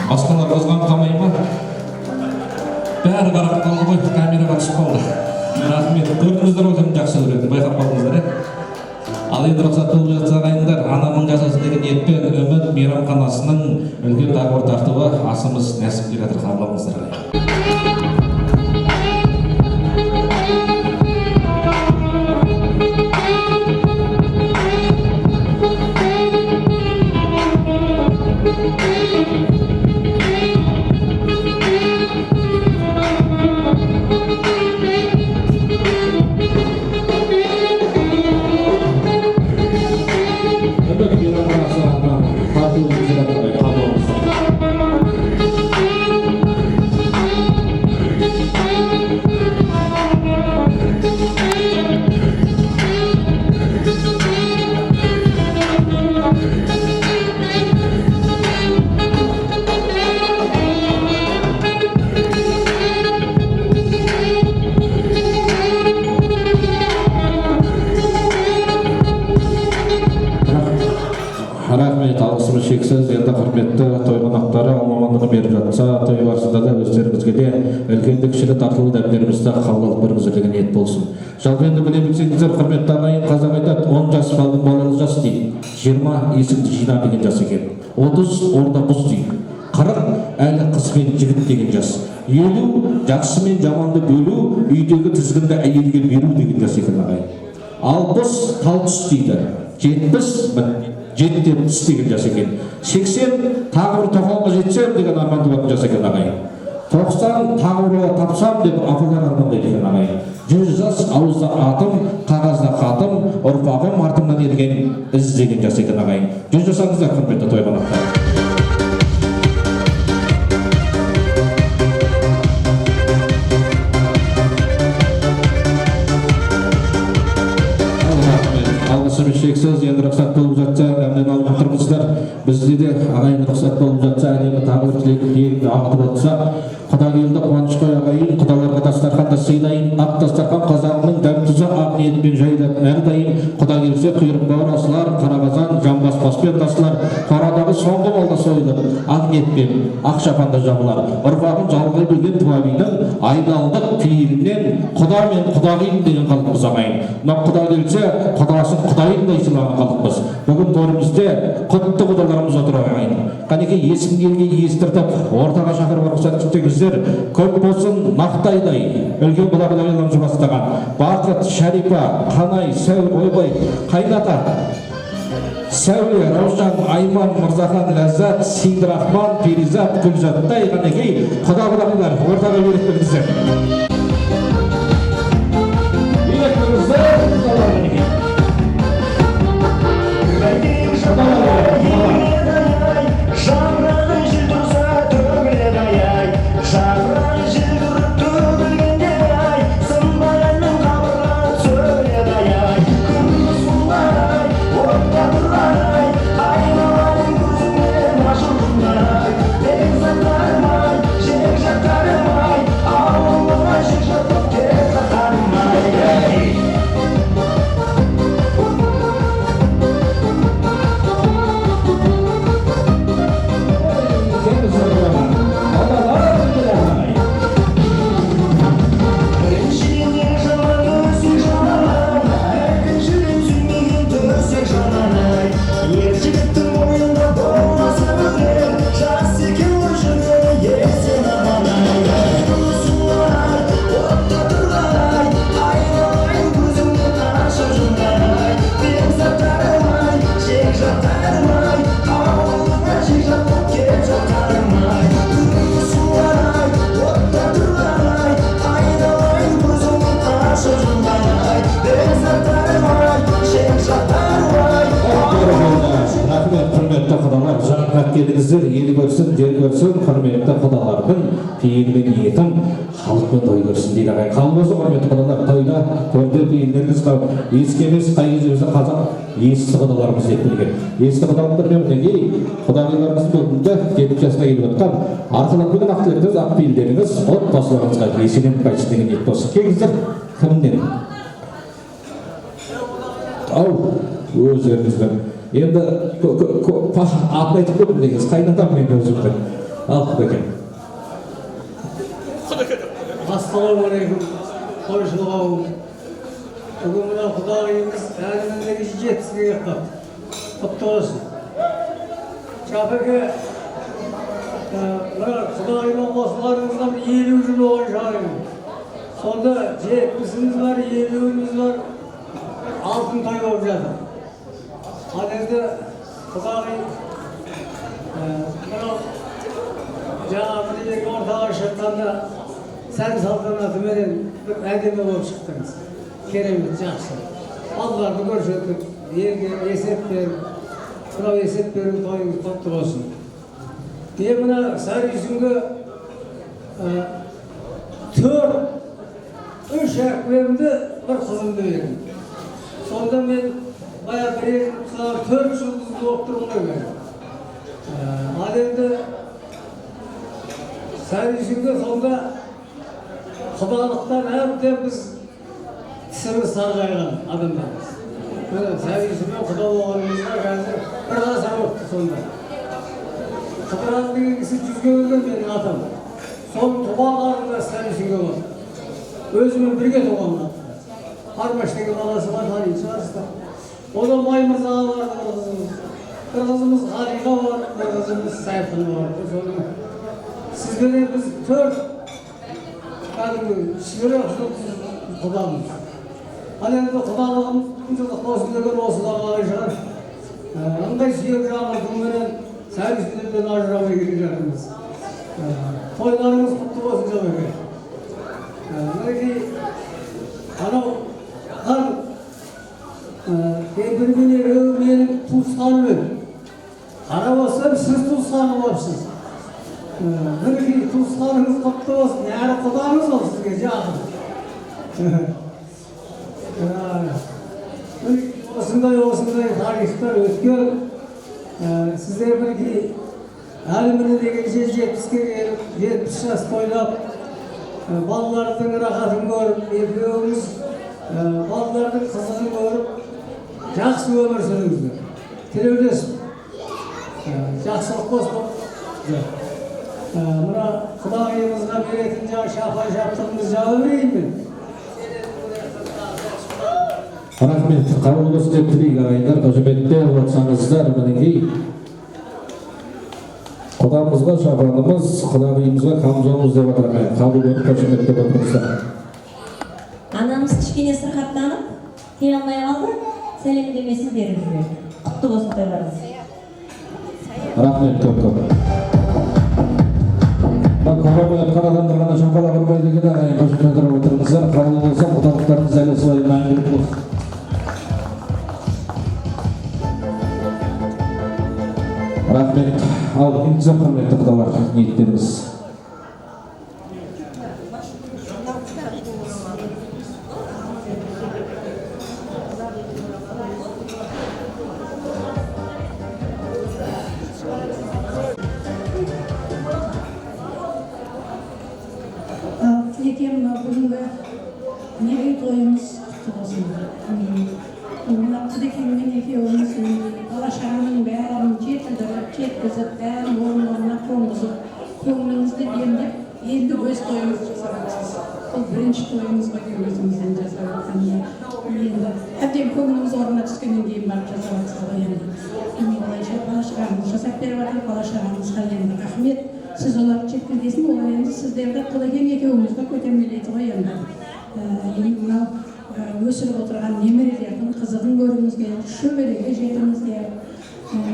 Speaker 6: басқалар қозған қалмай ма? Бәрі қарап қалды ғой, камераға түсіп қалды. Рахмет, көрдіңіздер ғой, кім жақсы көретін, байқап қалдыңыздар, Ал енді рұқсат болып жатса ағайындар, анамның жасасын деген ниетпен үміт мейрамханасының үлкен тағбыр тартуы асымыз нәсіп келе жатыр, қабыл алыңыздар. арқылы дәптерімізді қабыл алып бергізілген ниет болсын. Жалпы енді біле білсеңіздер, құрметті ағайын, қазақ айтады, 10 жас балың балалы жас дейді, 20 есікті жина деген жас екен, 30 орда бұз дейді, 40 әлі қыз бен жігіт деген жас, 50 жақсы мен жаманды бөлу, үйдегі тізгінді әйелге беру деген жас екен ағайын. 60 тал түс дейді, 70 жетіп түс деген жас екен, 80 тағы бір тоқалға жетсем деген арманды болатын жас екен ағайын, 90 тағы бір тапсам деп апалар армандайды екен ағайын, 100 жас ауызда атым, қағазда хатым, ұрпағым артымнан ерген із деген жас екен ағайын. 100 жасаңыздар құрметті той қонақтар. Шексіз, енді рұқсат болып жатса, әмнен алып отырмыздар. Бізде де ағайын рұқсат болып жатса, әдемі тағы бір тілегімді ағытып отырса, құдағиылды қуанышқа ағайын, құдаларға дастарханда сыйлайын, ақ дастархан қазағымның дәм-тұзы ақ ниетпен жайылатын әрдайым, құда келсе құйрық бауыр асылар, қара қазан, жамбас баспен тасылар, қорадағы соңғы малда сойылып, ақ ниетпен ақ шапанда жабылар. Ұрпағын жалғай білген туа бидің айналдық пейілінен құда мен құдағиым деген халықпыз ағайын. Мына құда келсе, құдасын құдайындай сыйлаған халықпыз. Бүгін торымызде құтты құдаларымыз отыр ағайын. Қанекей есім елге естіртіп, ортаға шақырып рұқсат күтіңіздер. Көп болсын мақтайдай, үлкен бұлағыларынан жұмастаған. Бақыт, Шарипа, Қанай, Сәуір, Ойбай, Қайната, Сәуле, Раушан, Айман, Мырзахан, Ләззат, Сидрахман, Перизат, Гүлзаттай, қанекей құда-құдағылар ортаға үйреттіңіздер. Келіңіздер, ел көрсін, жер көрсін, құрметті құдалардың пейілі ниетін халықпен той көрсін дейді ағайын. Қалмасы құрметті құдалар, тойда төрде пейілдеріңіз ескемес қай кезімізді қазақ есті құдаларымыз еттілген. Есті құдалармен мінекей құдағиларымыз бүгінгі 70 жасына келіп отқан арқылы бүгін ақ тілектіңіз, ақ пейілдеріңіз отбасыларыңызға еселеніп қайтсын деген ниет болсын. Келіңіздер, кімнен? Ау, өздеріңіздің. Енді атын айтып көпім дегеніз, қайнатам мен өзімді. Ал, құдекен.
Speaker 8: Ассалаумағалейкум, қойшылық ауыл. Бүгін мына құдағиымыз әлеміндегі 70-ге қап. Құтты болсын. Шапеке, құдағимен қосыларыңыздан 50 жыл оған жағайын. Сонда 70-іміз бар, 50-іміз бар, алтын той болып жатыр. Ал енді құдағи жаңағы бір ортаға шыққанда сән салтанатыменен бір әдемі болып шықтыңыз. Керемет, жақсы. Балаларды көрсетіп, елге есеп беріп, мынау есеп беріп тойыңыз құтты болсын. Мен мына Сарыүйсінге 3 әкпемді бір қызымды бердім. Сонда мен бая бір 4 жылдызды болып тұрмын ғой мен. Ал енді Сарыүйсінге сонда құдалықтан әбден біз тісіміз сарғайған адамдармыз. Сарыүйсінмен құда болғанымызға қазір бір ғасыр өтті сонда. Қыдыран деген кісі 100-ге келген менің атам. Соның туған қарында Сарыүйсінге болды. өзімен бірге туған. Арбаш деген баласы бар, таниын шығарсыздар. Одан Баймырзаға барды бір қызымыз. Bir kızımız Halika var, bir kızımız Sayfın var. Sizde de biz 4 şiiri Kudamız. Hani Kudalığımız Kudasında bir olsun da kalacak. Onday şiir canlı günlerin servislerden ajramaya gireceğimiz. Toylarımız kutlu olsun canım. Belki hani birbirine övmeyenin tutsanı. Arabasın siz tutsanı varsınız. Belki tutsanınız kutlu olsun. Yani Kudamız olsun sizge canım. Osындай тарихтар өткен сіздер бірге әліміне деген 70 жас тойлап балалардың рахатын көріп екеуміз балалардың қызығын көріп жақсы өмір сүріңіздер тілеулесіп жақсылық болсын мына құдағиымызға беретін шапан жаптығымыз жабы берейін мен.
Speaker 6: Рахмет, қабыл болсын деп тілейік ағайындар, қошеметте отырсаңыздар мінекей құдамызға шапанымыз, құдағиымызға қамзолымыз деп отырмай, қабыл болып қошемет деп отырыңыздар.
Speaker 13: Анамыз кішкене сырқаттанып, келе алмай қалды, сәлемдемесін беріп жіберді. Құтты болсын тойларыңыз.
Speaker 6: Рахмет көп-көп. Қоғамы атқан адамдар ғана шампала құрмайды екен, ағайын қошемет отырыңыздар, қабыл болса құдалықтарыңыз әлі солай мәңгілік болсын. Рахмет. Ал интизам құрметті құдалар, ниеттеріңіз.
Speaker 5: Тілекем бүгінгі мерейтойымыз құтты болсын. Мына Құдекеңмен екеуіміз бала-шағаның бәрін жеткізіп, бәрін орындарына қойғызып, көңіліңізді демдеп, енді өз тойыңызды жасап жатсыз. Бұл бірінші тойыңыз ғой өзіңізден жасап жатқан. Енді әбден көңіліңіз орнына түскеннен кейін барып жасап жатсыз ғой енді. Олайша бала-шағаңыз жасап беріп жатыр, бала-шағаңызға енді рахмет. Сіз оларды жеткізесін, олар енді сіздерді Құдекең екеуімізді көтермелейді ғой енді. Мынау өсіріп отырған немерелердің қызығын көріңіздер, шөбереге жетіңіздер,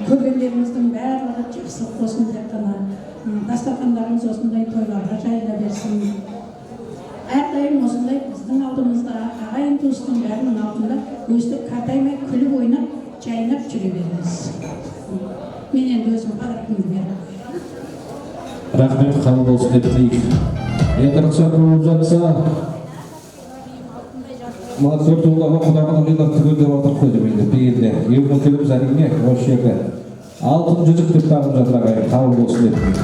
Speaker 5: көргендеріңіздің барлығы жақсылық болсын деп қана дастархандарыңыз осындай тойларға жайыла берсін. Әрдайым осындай біздің алдымызда, ағайын туыстың бәрінің алдында өстіп қартаймай күліп ойнап, жайнап жүре беріңіз. Мен енді өзім подаркымды беріп.
Speaker 6: Рахмет, қабыл болсын деп тілейік. Енді рұқсат болып жатса, мына 4 ұлдағы құдағын ұлылар түгел деп отырып қойды мені бейінде. Еудің келіміз әрине осы жерде. Алтын жүзік деп тағып жатыр ағайын, қабыл болсын деп тілейік.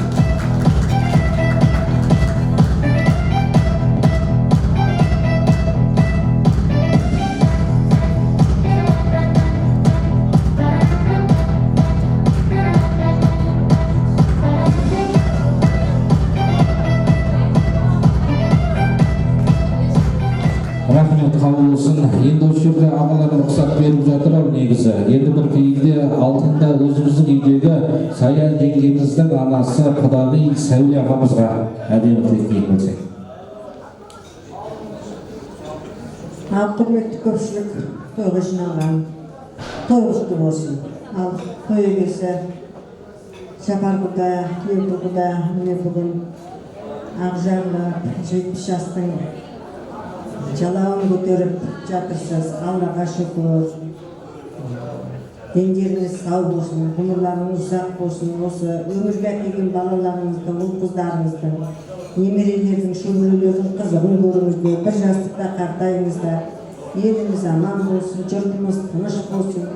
Speaker 6: Рахмет, қабыл болсын. Енді осы жерде ағалар рұқсат беріп жатыр ау негізі. Енді бір кейде алтында өзіміздің үйдегі Саян жеңгеміздің анасы құдағи Сәуле ағамызға әдемі тілек білсек.
Speaker 4: Құрметті көпшілік, тойға жиналған, той құтты болсын. Ал тойға келсе, Сапар құда, Епі құда, міне бүгін Ақжарлы 70 жастың жалауын көтеріп жатырсыз. Аллаға шүкір. Дендеріңіз сау болсын, ғұмырларыңыз ұзақ болсын. Осы өмірге әкелген балаларыңыздың, ұл-қыздарыңыздың, немерелердің, шөберелердің қызығын көріңіздер. Bir жастықта қартаймыздар. Еліміз аман болсын, жұртымыз тыныш болсын.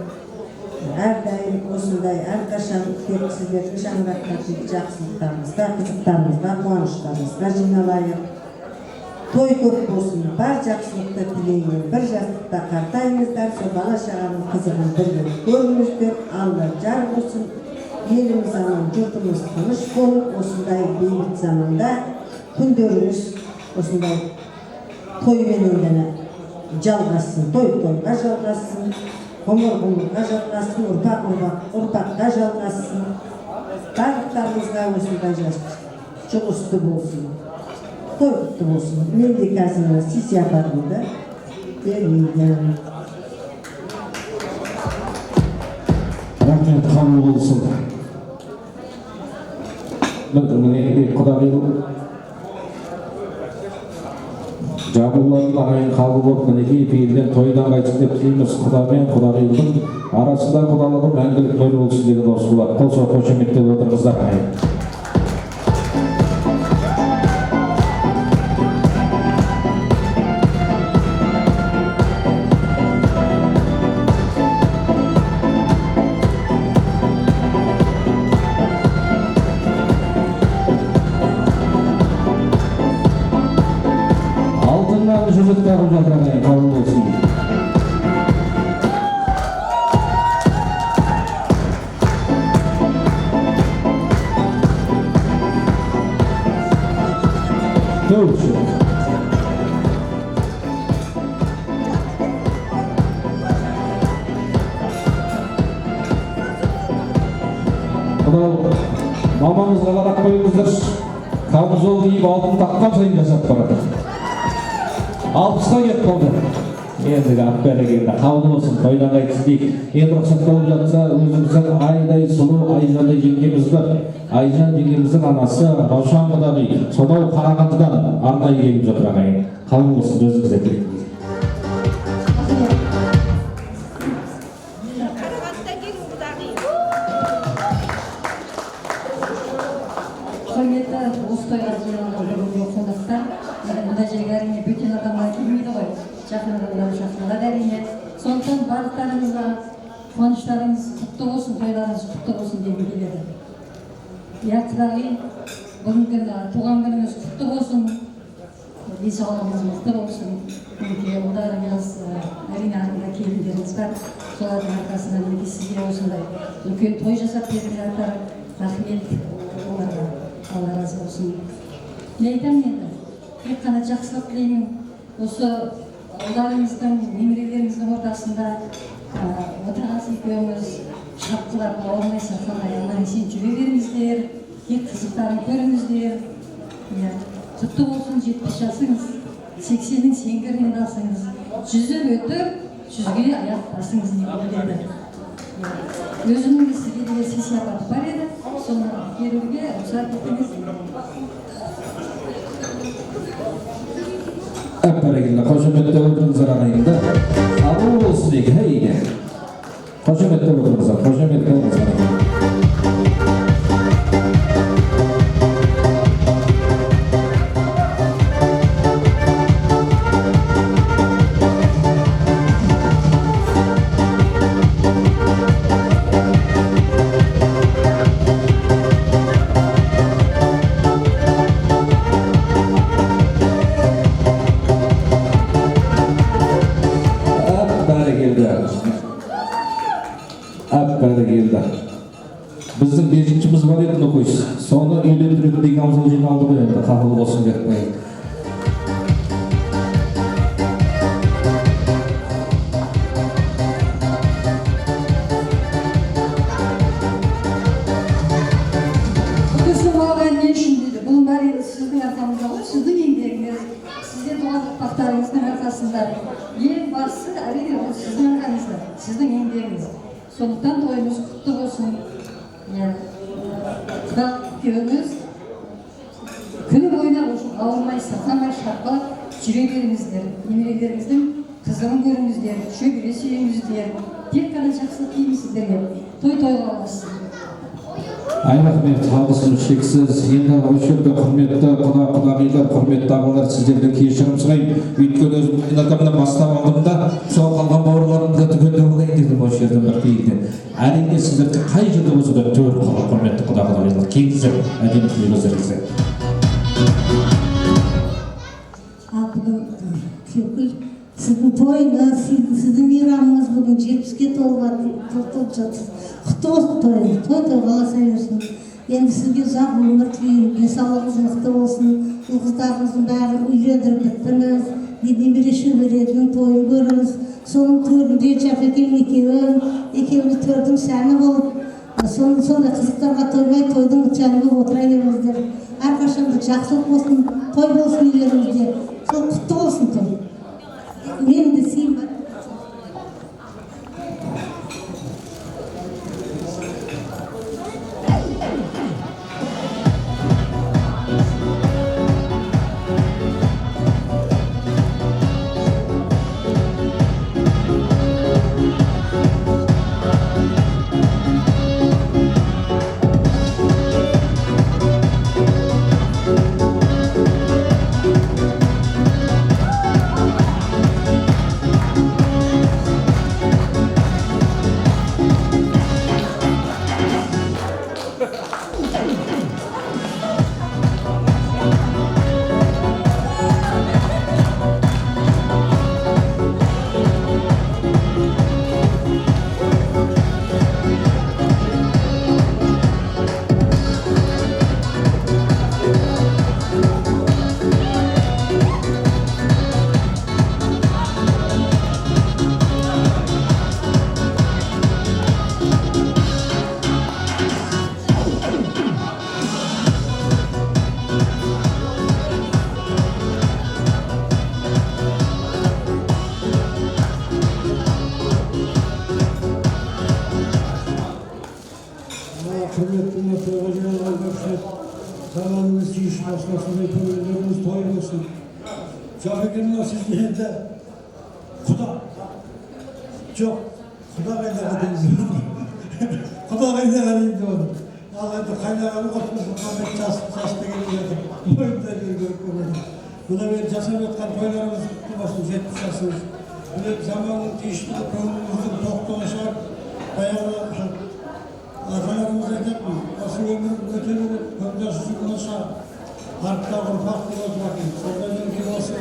Speaker 4: Әрдайым осындай әрқашан тек сіздердің шаңырақтағы жақсылықтарыңызға, қызықтарыңызға, қуаныштарыңызға жиналайық. Той көп болсын, бар жақсылықты тілеймін. Bir жастықта қартаймыздар, сол бала-шағаның қызығын бірге көріңіздер. Алла жар болсын, еліміз аман, жұртымыз тыныш болып, осындай бейбіт заманда күндеріңіз осындай тоймен ойлана жалғассын, тойға жалғассын, ғұмырға жалғассын, ұрпаққа жалғассын. Барлықтарымызға осындай жұғысты болсын, тойғытты болсын. Мен де қазір сияпатымды бермеймін.
Speaker 6: Рахмет, қабыл болсын. Құдағи жабылатын ағайын қабыл болып мінекей пейілден тойдан қайтсын деп тілейміз. Құда мен құдағилықтың арасында құдалығы мәңгілік той болсын деген осы болады. Қол соқ қошеметтеп отырыңыздар ағайын. Жүзік тағып жатыр ағайын, қабыл болсын. Төртші. Мамамызға қарап қойыңыздар. Камзол киіп алтын таққан сайын жасап барады. 60-ға кеп қалды. Ендігі әппәрегенде қабыл болсын, тойдан қайтсын дейік. Енді рұқсат болып жатса, өзіміздің Айдай сұлу Айжандай жеңгеміз бар. Айжан жеңгеміздің анасы Раушан құдағи сонау Қарағандыдан арнайы келіп жатыр ағайын. Қабыл болсын, өзіңізде тілейміз.
Speaker 5: Құрметті осы тойға жиналған қонақтар, мына жерге әрине бөтен адамға келмейді ғой, жақын адамдар шақырылады әрине. Сондықтан барлықтарыңызға қуаныштарыңыз құтты болсын, тойларыңыз құтты болсын дегім келеді. Иә, құдағи, бүгінгі туған күніңіз құтты болсын, денсаулығыңыз мықты болсын. Мінекей ұлдарыңыз, әрине артында келіндеріңіз бар, солардың арқасында мінекей сізге осындай үлкен той жасап беріп жатыр. Рахмет оларға. Алла разы болсын. Мен айтамын енді, тек қана жақсылық тілеймін. Осы ұлдарыңыздың, немерелеріңіздің ортасында отырғансы екеуіңіз шапқылап ауырмай сырқамай аман-есен жүре беріңіздер, тек қызықтарын көріңіздер. Құтты болсын 70 жасыңыз, 80-нің сеңгірінен алсаңыз, 100-ден өтіп, 100-ге аяқ басыңыз не болды. Өзімнің сізге де сияпаты бар еді, соны беруге рұқсат етіңіз.
Speaker 6: Әппәрегенде қошеметтеп отырыңыздар ағайында. Қабыл болсын дейік, әйге. Қошеметтеп отырыңыздар, қошеметтеп отырыңыздар. Біздің бежіншіміз бар еді нұқойыз. Соны үйлендіріп деген амзал жиналды ғой енді, қабыл болсын деп қойын.
Speaker 5: Бұқысы маған не үшін дейді, бұның бәрі сіздің арқаңызда ғой, сіздің еңбегіңіз, сізде туған ұрпақтарыңыздың арқасында. Ең басты әрине ол сіздің арқаңызда, сіздің еңбегіңіз. Сондықтан тойыңыз құтты болсын. Құда күйеуіңіз күні бойына ауырмай, сырқамай, шарқалап жүре беріңіздер. Немерелеріңіздің қызығын көріңіздер, шөбере сүйеңіздер. Тек қана жақсылық тілеймін сіздерге. Той-тойға аласыз.
Speaker 6: Рахмет, алғысым шексіз. Енді осы жерде құрметті құдағилар, құрметті ағалар, сіздерден кешірім сұраймын. Өйткені өзім инатамнан бастап алдым да, сол қалған бауырларымды түгендеп алайын дедім осы жерден бір кейіннен. Әрине сіздерді қай жерде болса да төр құрметті құдағилар, келіңіздер, әдемі тілеулеріңізге.
Speaker 14: Ал бүгін Кеукіл, сіздің тойыңыз, сіздің мейрамыңыз бүгін 70-ге толып жатыр. Құтты болсын тойыңыз, той-тойға аласа берсін. Енді сізге ұзақ өмір тілеймін, денсаулығыңыз мықты болсын. Ұл қыздарыңыздың бәрін үйлендіріп біттіңіз, немере шөберелердің тойын көріңіз. Соның төрінде Жапекең екеуіміз төрдің сәні болып, сондай қызықтарға тоймай тойдың жаны болып отыра беріңіздер. Әрқашанда жақсылық болсын, той болсын үйлеріңізде. Сол құтты болсын той. Мен де сыйым бар.
Speaker 8: Құрметті тойға жиналған көпшілік, заманымыз тиіш басқасындай көңілдеріңіз той болсын. Жапекең мынау сізге енді құда жоқ, құда қайдаға дейміз. Құда қайдаға дейміз оны. Ал енді қайдағаны қосқызып қандай жасты келіп мойында көреді. Бұда мен жасап жатқан тойларымыз болсын 70 жасымыз. Бұл заманның тиіштігі көңіліміздің тоқтығы шығар. Баяғы аталарымыз айтатын, осы өмір өте береді, көмдес жүзі болса, артта ұрпақ деп отыратын. Сонда мен осы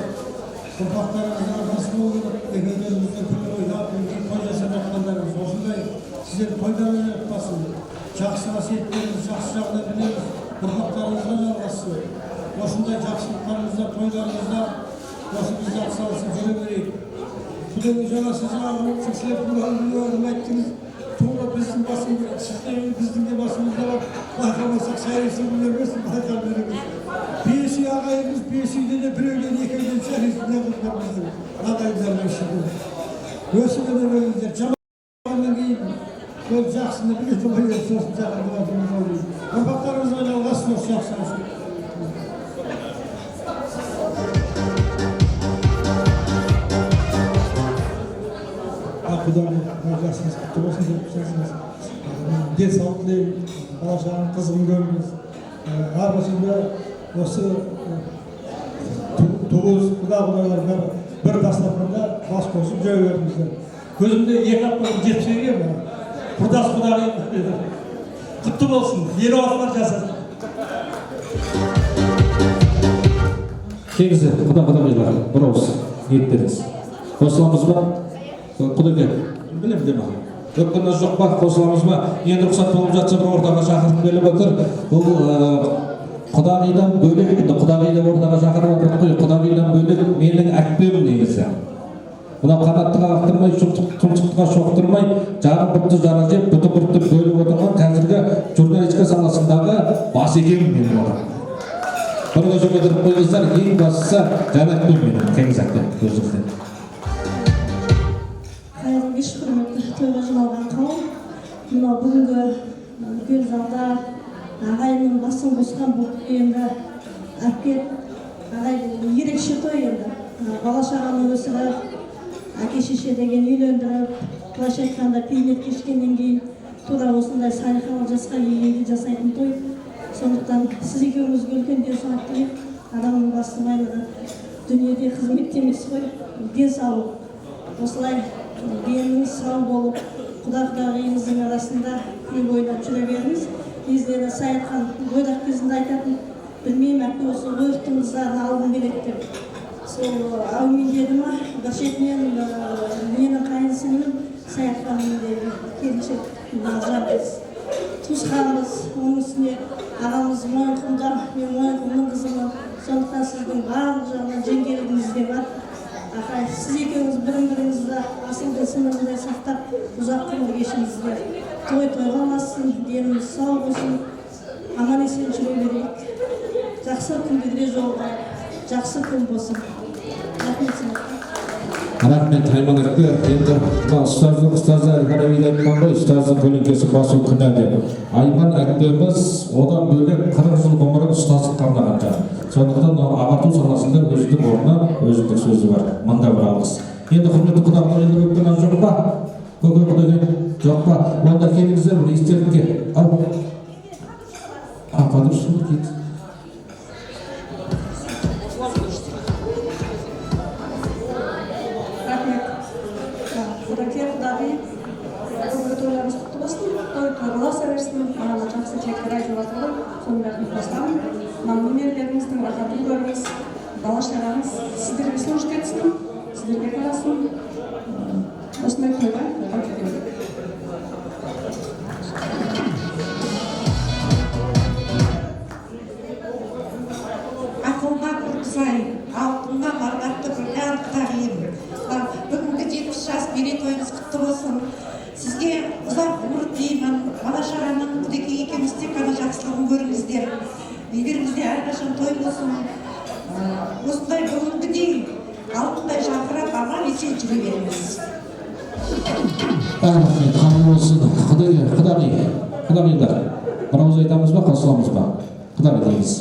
Speaker 8: ұрпақтарымыздың арқасы болып екеулерімізді күн ойлап, той жасап жатқандарымыз. Осындай сіздер тойларыңыз өтпасын. Жақсы қасиеттеріңіз, жақсы жағдай білеміз, ұрпақтарыңызға жалғассын. Осындай жақсылықтарыңызда, тойларыңызда, осы біз жақсалысып жүре берейік. Бұдан жаңа сіз сексілеп бұлағын айттыңыз. Тура біздің басымыз, біздің де басымызда бар. Байқамасақ шайресін білермесін, байқам береміз. Бесі ағайымыз, бесінде де біреуден екеуден шайресін ағыздар біздің ағайымдармен ішінде. Өсіме де бөліңіздер. Жаманнан кейін ол жақсыны білетін ойын сосын жағында батымыз ойлайды. Ұрпақтарымызға жалғасын осы жақсы ашын.
Speaker 9: Құдағи жақсыңыз құтты болсын деп жасыңыз. Денсаулық тілеймін, бала шағаның қызығын көріңіз. Әрқашанда осы туыс құда-құдайлар бір дастарханда бас қосып жүре беріңіздер. Көзімде екі аптадан жетпей ме? Құрдас құдағи құтты болсын, ел уақытлар жасасын.
Speaker 6: Кеңізі құда-құдағилар, бір ауыз ниеттеріңіз. Қосыламыз ба? Құдеке, білем ағам. Өкпініз жоқ па, қосыламыз ба? Енді рұқсат болып жатса бір ортаға шақырып келіп отыр. Бұл құдағидан бөлек, құдағиды ортаға шақырып отыр қой. Құдағидан бөлек менің әкпем негізі. Мына қанаттыға ақтырмай, тұмсықтыға шоқтырмай, жарым бұртты жара жеп, бұты-бұртты бөліп отырған қазіргі журналистика саласындағы бас екем мен оған. Бір көзі көтеріп қойыңыздар, ең бастысы жанатпен менің, кеңіз әкпен көзіңізден.
Speaker 5: Еш құрметті тойға жиналған қауым, мынау бүгінгі үлкен залда ағайынның басын қосқан бұл енді әпкет ағайын ерекше той енді. Бала шағаны өсіріп, әке шеше деген үйлендіріп, былайша айтқанда пейнет кешкеннен кейін тура осындай салиқалы жасқа келгенде жасайтын той. Сондықтан сіз екеуіңізге үлкен денсаулық тілеймін. Адамның басты байлығы дүниеде қызметте емес қой, денсаулық. Осылай деніңіз сау болып, құда-құдағиыңыздың арасында күн бойына жүре беріңіз. Ездері Саятхан бойдақ кезінде айтатын, білмеймін әпке осы ойықтыңыздарын алғым келеді деп. Сол әумин деді ма, бір шетінен менің қайынсіңлім Саятханның келіншек Назарбез. Туысқанымыз, оның үстіне ағамыз Мойынқұмда, мен Мойынқұмның қызымын. Сондықтан сіздің барлық жағынан жеңгелігіңіз де бар.
Speaker 14: Ақай, сіз екеуіңіз бірін-біріңізді асылды сыныңыздай сақтап, ұзақ ғұмыр кешіңіздер. Той қалмасын, деніңіз сау болсын, аман есен жүре берейік. Жақсы күндерде жолығайық, жақсы күн болсын. Рахмет сізге.
Speaker 6: Рахмет Айман әпке. Енді ұстазы әлғарабиді айтқан ғой, ұстаздың көлеңкесі басу күнә деп. Айман әпкеміз одан бөлек 40 жыл ғұмырын ұстаздыққа арнаған жан. Сондықтан ағарту саласында өзіндік орны, өзіндік сөзі бар. Мыңда бір алғыс. Енді құрметті құдағалар, енді өкпен жоқ па? Көке құдағай жоқ па? Онда келіңіздер бір естелікке. Ал. Ападыр шын кет.
Speaker 5: Бала шағаңыз сіздерге служит етсін, сіздерге қарасын. Осындай тойға
Speaker 15: Ақылға құрсай, алтынға марғатты бриллиант тағайын. Бүгінгі 70 жас мерейтойыңыз құтты болсын. Сізге ұзақ ғұмыр тілеймін. Бала шағаның Құдекең екеуміз тек қана жақсылығын көріңіздер. Үйлеріңізде әрқашан той болсын. Осындай бүгінгідей алтындай жарқырап аман есен жүре беріңіз.
Speaker 6: Рахмет, қабыл болсын. Құдағайлар, бір ауыз айтамыз ба, қосыламыз ба? Құдағай дейміз.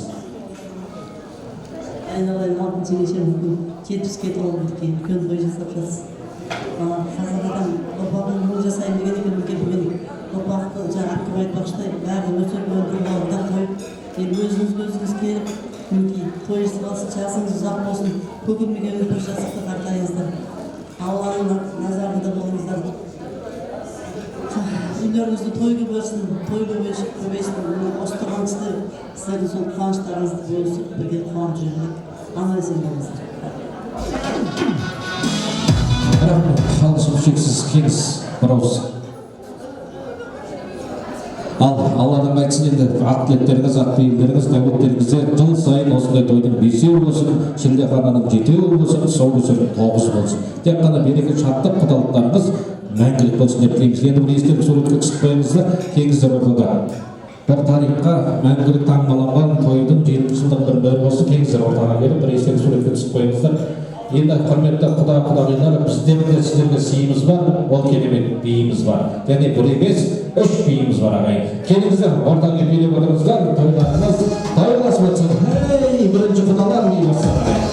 Speaker 10: Айналайын 6-шы кешен 70-ке толып кеткен үлкен той жасап жатсыз. Қазір адам ұрпағын бұл жасайын деген екен, бүгін ұрпақты жаңағы айтпақшыдай бәрі өсіп өндіріп алдыдан қойып, өзіңіз келіп, той жасыңыз ұзақ болсын, көкірмеге өмір жасықты қартайыңыздар. Алланың назарында болыңыздар. Үйлеріңізді той көбейсін, осы тұрған сіздердің сол қуаныштарыңызды бөлісіп, бірге қуанып жүрейік. Аман есен болыңыздар.
Speaker 6: Рахмет, халқы шексіз кеңіс бір ауыз. Алладан қайтсын енді ақ тілектеріңіз, ақ пейілдеріңіз, дәулеттеріңізде жыл сайын осындай тойдың 5-еу болсын, шілдехананың 7-еу болсын, сол өсіріп 9 болсын. Тек қана береке шаттық құдалықтарыңыз мәңгілік болсын деп тілейміз. Енді бір естелік суретке түсіп қоямыздар, келіңіздер ортада. Бір тарихқа мәңгілік таңбаланған тойдың 70 жылдық бір бәрі болсын, келіңіздер ортаға келіп бір естелік суретке түсіп қоямыздар. Енді құрметті құдағайлар, біздерде сіздерге сыйымыз бар, ол керемет биіміз бар. Және бір емес, 3 биіміз бар ағайын. Келіңіздер, ортаға билеп отырыңыздар, тойларыңыз тойласып өтсін. Ей, бірінші құдалар бейі болсын ағайын.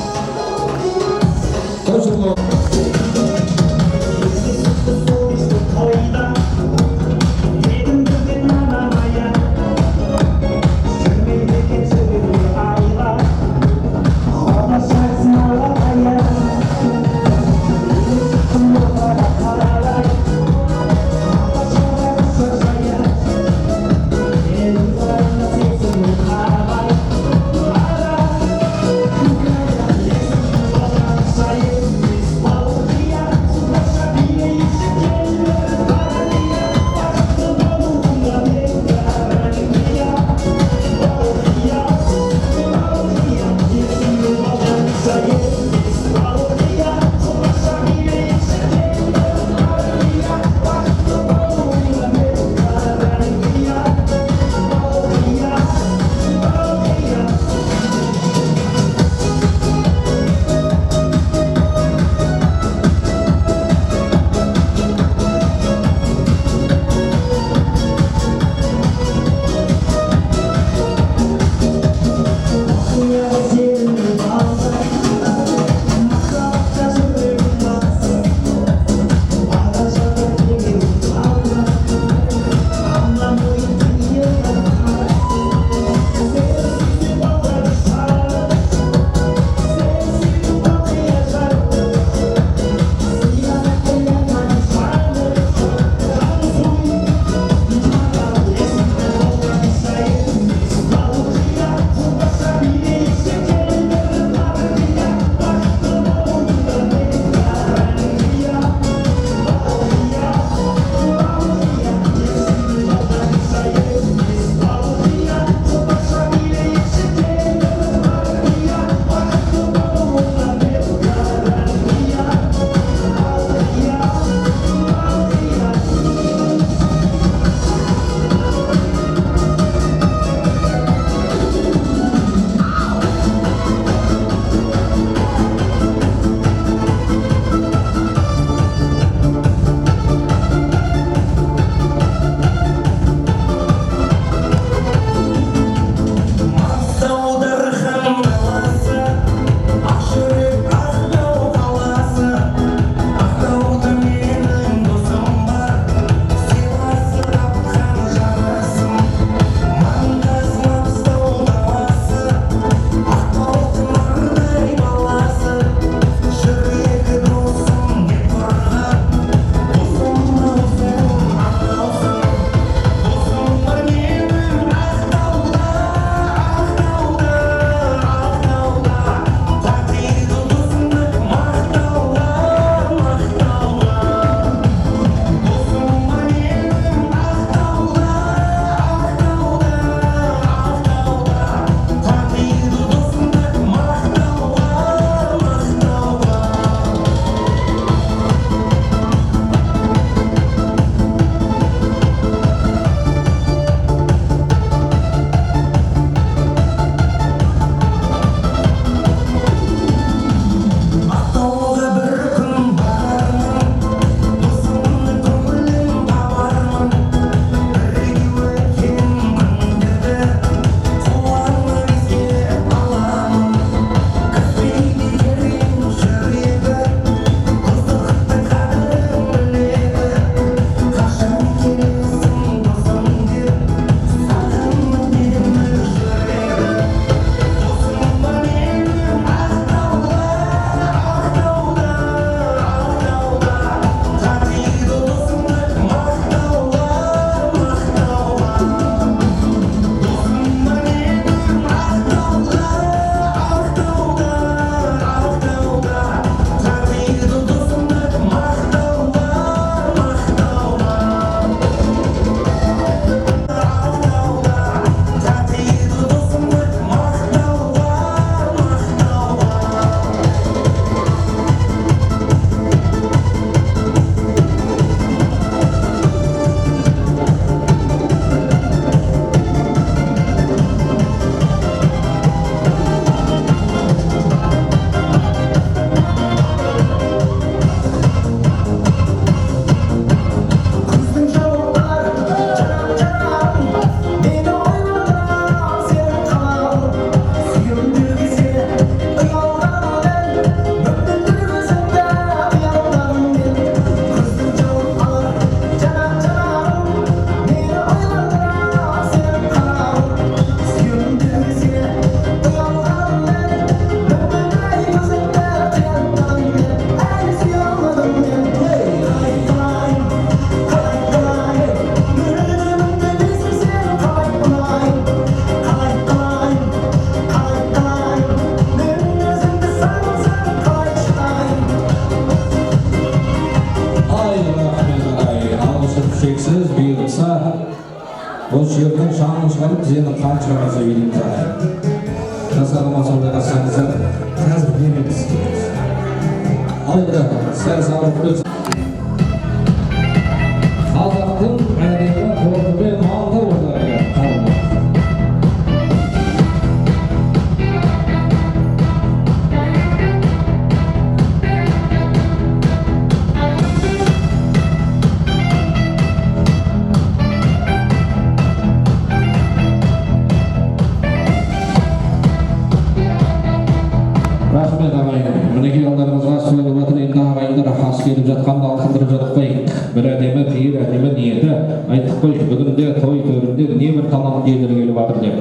Speaker 6: шексіз бұйыртса, ол жердің шаңын шығарып, тізенің қан шығармаса үйден тағайын. Жасағыма сонда қасаңыздар, қазір береміз. Алайда, сәл сабыр өтсін. Қазақтың әдебі қорқымен малда ортаға қалмақ. Рахмет ағайын. Мінекей алдарыңызға сөйлеп отыр, енді ағайындар ас келіп жатқанды алқындырып жатпайық. Бір әдемі, пейір әдемі ниеті айтып қой, бүгінде той төрінде небір тамақ келер келіп жатыр деп.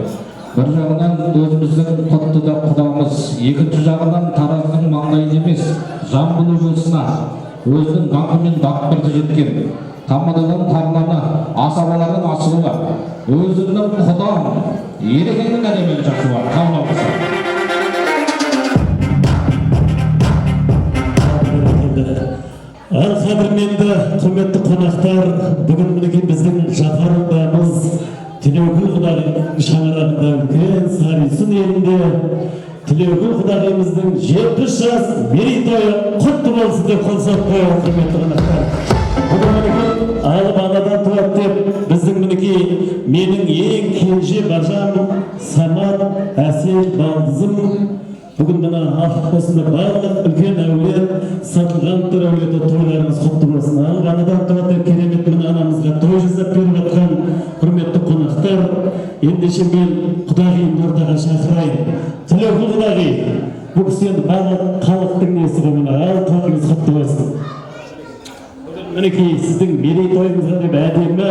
Speaker 6: Бір жағынан өзіміздің құтты да құдамыз, екінші жағынан тараздың маңдайын емес, жамбыл облысына өзінің даңқымен дақпырты жеткен. Тамададан тарнаны, асабалардың асылы, өзінің құдам, ерекеңнің әдемін жақсы бар, қабылдамаса.
Speaker 3: Ал қадірменді құрметті қонақтар, бүгін мінекей біздің Жапар ағамыз Тілеугүл құдағи шаңырағында үлкен Сарысын елінде Тілеугүл құдағимыздың 70 жас мерейтойы құтты болсын деп қол соғып қояйық, құрметті қонақтар. Бүгін мінекей алып анадан туады деп біздің мінекей менің ең кенже бажам Самат әсел балдызым бүгін мына осында барлық үлкен әулет, сатылған тұр әулеті тойларыңыз құтты болсын. Алып анадан туады деп керемет мына анамызға той жасап беріп жатқан құрметті қонақтар, ендеше мен құдағиымды ортаға шақырайын. Тілеугүл құдағи, бұл кісі енді барлық халықтың несі ғой мына, ал тойыңыз құтты болсын. Мінекей сіздің мерейтойыңызға деп әдемі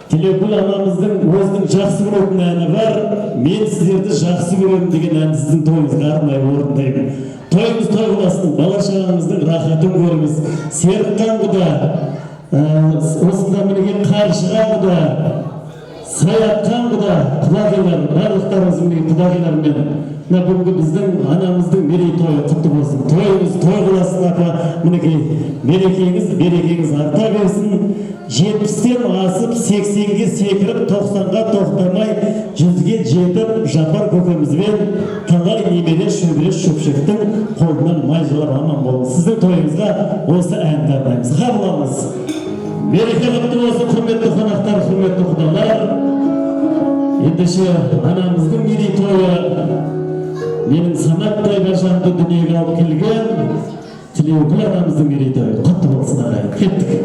Speaker 3: Тілеугүл анамыздың өзінің жақсы көретін әні бар. Мен сіздерді жақсы көремін деген әнді сіздің тойыңызға арнай орындаймын. Тойыңыз той болсын, бала шағаңыздың рахатын көріңіз. Серікқан құда, осында мінекей қаршыға құда, саятқан құда, құдағилар, барлықтарыңыз мінекей құдағилармен. Мына бүгінгі біздің анамыздың мерейтойы құтты болсын. Тойыңыз той болсын апа, мінекей мерекеңіз, берекеңіз арта берсін. 70-тен асып, 80-ге секіріп, 90-ға тоқтамай, 100-ге жетіп, Жапар көкемізбен талай немере шөбере шөпшектің қолынан май жылап аман болыңыз. Сіздің тойыңызға осы әнді арнаймыз. Қабылдаңыз. Мереке құтты болсын, құрметті қонақтар, құрметті құдалар. Ендеше анамыздың мерейтойы менің Саматтай бажамды дүниеге алып келген Тілеугүл анамыздың мерейтойы құтты болсын ағайын. Кеттік.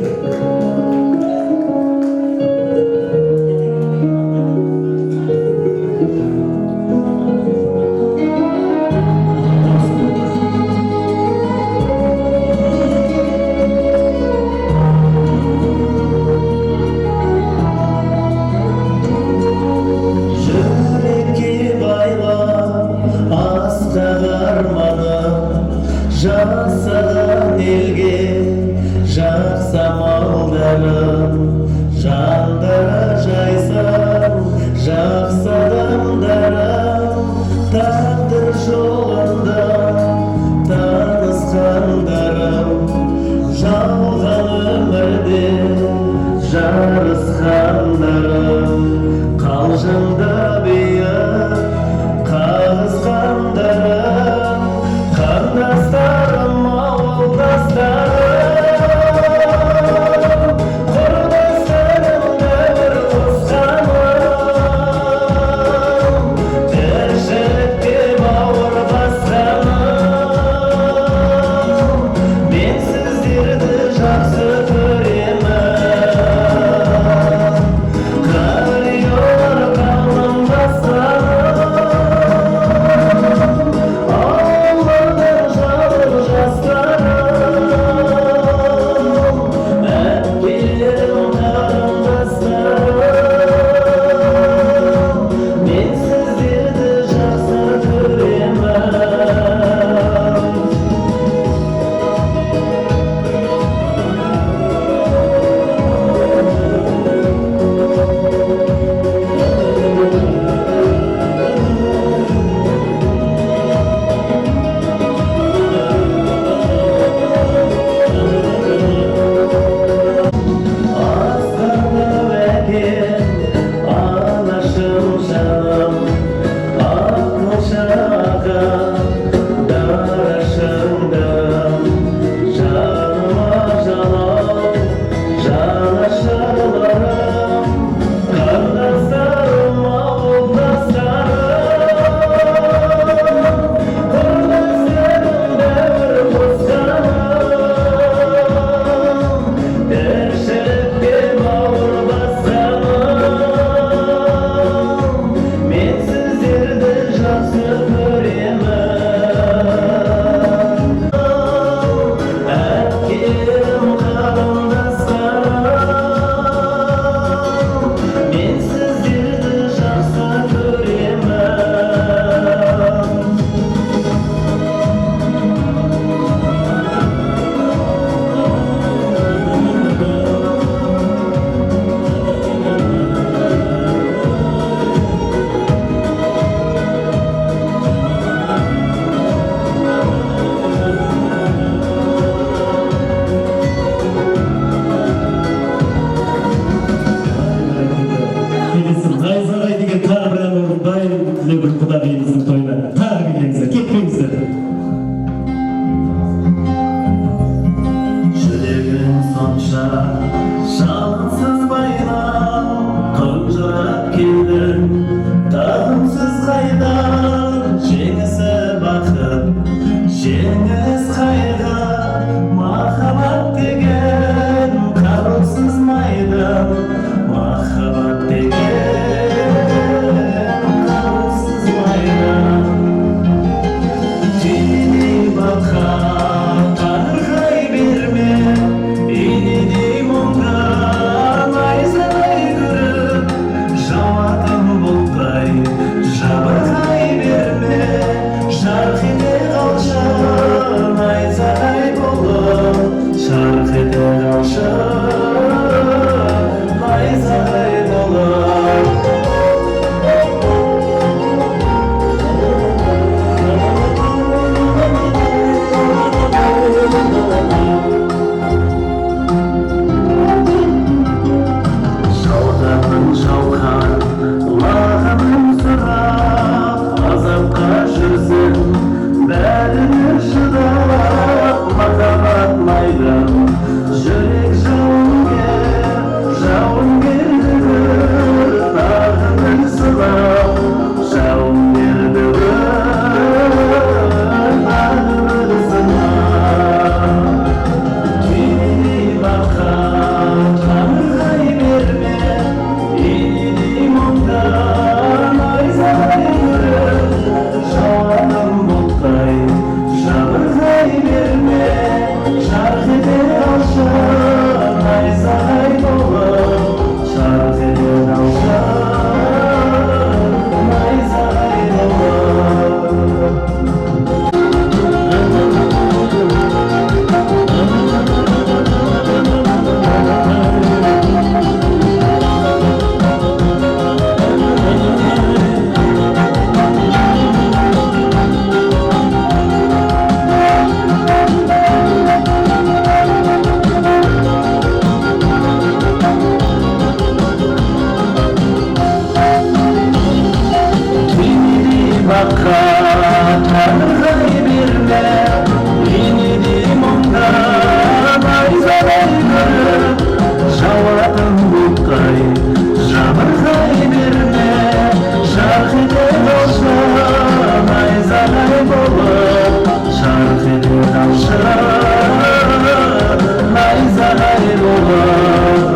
Speaker 3: Жасаған елге жалғыз байлам қылжырап келдің тағымсыз қайдан жеңісі бақыт жеңіс қайғы махаббат деген қарусыз майдан махаббат деген қарусыз майдан теңдей баққа тарқай берме инедей мұңға найзадай күріп жауатын бұлттай жабырқай берме жарқ ете қалшы найзадай болып жарқ ете қалшы найзадай болып жауғанын жауған лағының сұрап азапқа жүрсін бәріне шыдап махаббат майдан жүрек жауынгер тағының сылап жауынгерлігін тағының сынап кенедей баққа тарқай берме инедей мұңда найзадай күріп жауатын бұлттай жабырқай берме жарқ ете қалшы найзадай болып жарқ ете қалшы найзадай баққа тарқай берме инедей мұңда найзадай күріп жауатын бұлттай жабырқай берме жарқ ете қалшы найзадай болып жарқ ете қалшы найзадай болып.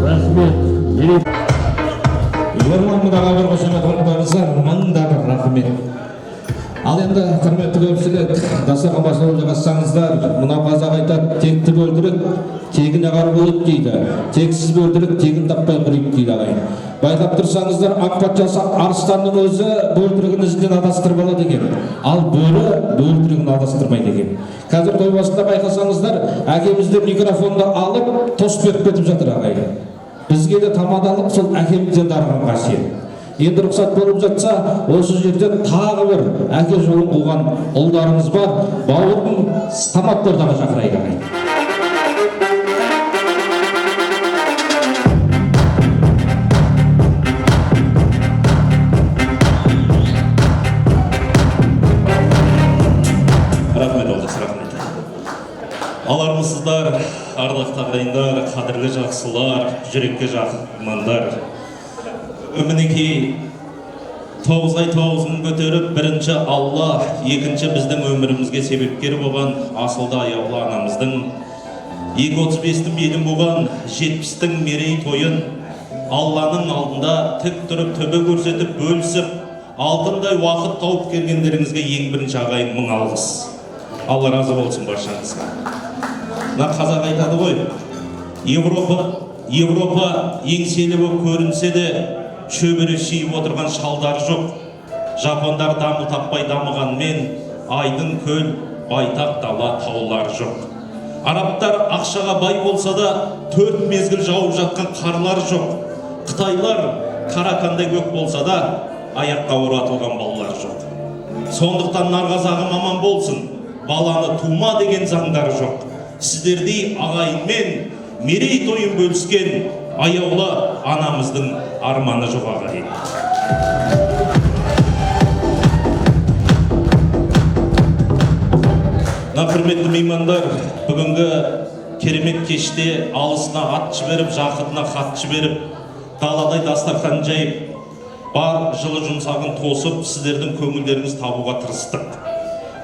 Speaker 6: Рахмет. Ерлан бір қошемет орындарыңызға мыңда бір рахмет. Ал енді құрметті көпшілік, дастархан басына жайғассаңыздар, мынау қазақ айтады, текті бөлтірік тегін ағар болып дейді, тексіз бөлтірік тегін таппай құрайды дейді ағайын. Байқап тұрсаңыздар, ақ патшасы арыстанның өзі бөлтірігін ізінен адастырып алады екен, ал бөрі бөлтірігін адастырмайды екен. Қазір той басында байқасаңыздар, әкемізді микрофонды алып тос беріп кетіп жатыр ағайын. Бізге де тамадалық сол әкемізден дарыған қасиет. Енді рұқсат болып жатса, осы жерде тағы бір әке жолын қуған ұлдарымыз бар, бауырдың тамадты ортаға шақырайық ағайын.
Speaker 16: Рахмет олдас, рахмет. Алармысыздар, ардақты ағайындар, қадірлі жақсылар, жүрекке жақындар. Өмінекей 9 ай 9-ын көтеріп, бірінші Алла, екінші біздің өмірімізге себепкер болған асылды аяулы анамыздың 235-тің белін болған 70-тің мерей тойын Алланың алдында тік тұрып, төбе көрсетіп, бөлісіп, алтындай уақыт тауып келгендеріңізге ең бірінші ағайын мың алғыс. Алла разы болсын баршаңызға. Мына қазақ айтады ғой, Европа еңселі болып көрінсе де, шөбері шиіп отырған шалдары жоқ. Жапондар дамыл таппай дамығанмен, айдың көл, байтақ дала таулары жоқ. Арабтар ақшаға бай болса да, 4 мезгіл жауып жатқан қарлары жоқ. Қытайлар қарақандай көк болса да, аяққа оратылған балалар жоқ. Сондықтан нарғазағым аман болсын, баланы тума деген заңдары жоқ. Сіздердей ағайынмен мерей тойын бөліскен аяулы анамыздың арманы жоқ ағайын. Құрметті меймандар, бүгінгі керемет кеште алысына ат жіберіп, жақынына хат жіберіп, даладай дастархан жайып, бар жылы жұмсағын тосып, сіздердің көңілдеріңіз табуға тырыстық.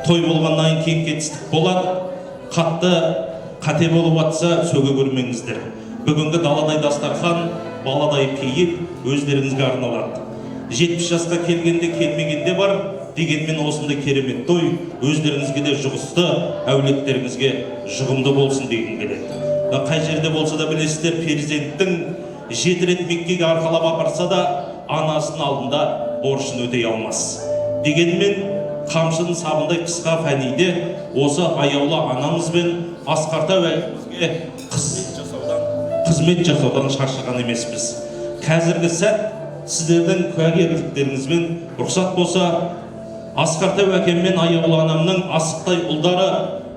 Speaker 16: Той болғаннан кейін кетістік болады, қатты қате болып атса сөге көрмеңіздер. Бүгінгі даладай дастархан баладай пейіл өздеріңізге арналады. 70 жасқа келгенде келмегенде бар, дегенмен осындай керемет той өздеріңізге де жұғысты, әулеттеріңізге жұғымды болсын деген келеді. Қай жерде болса да білесіздер, перзенттің 7 рет Меккеге арқалап апарса да анасының алдында борышын өтей алмас. Дегенмен қамшының сабындай қысқа фәниде осы аяулы анамызбен Асқарта уәлімізге қызмет жасаудан шаршаған емеспіз. Қазіргі сәт сіздердің куәгерліктеріңізбен рұқсат болса, Асқарта әкем мен аяулы анамның асықтай ұлдары,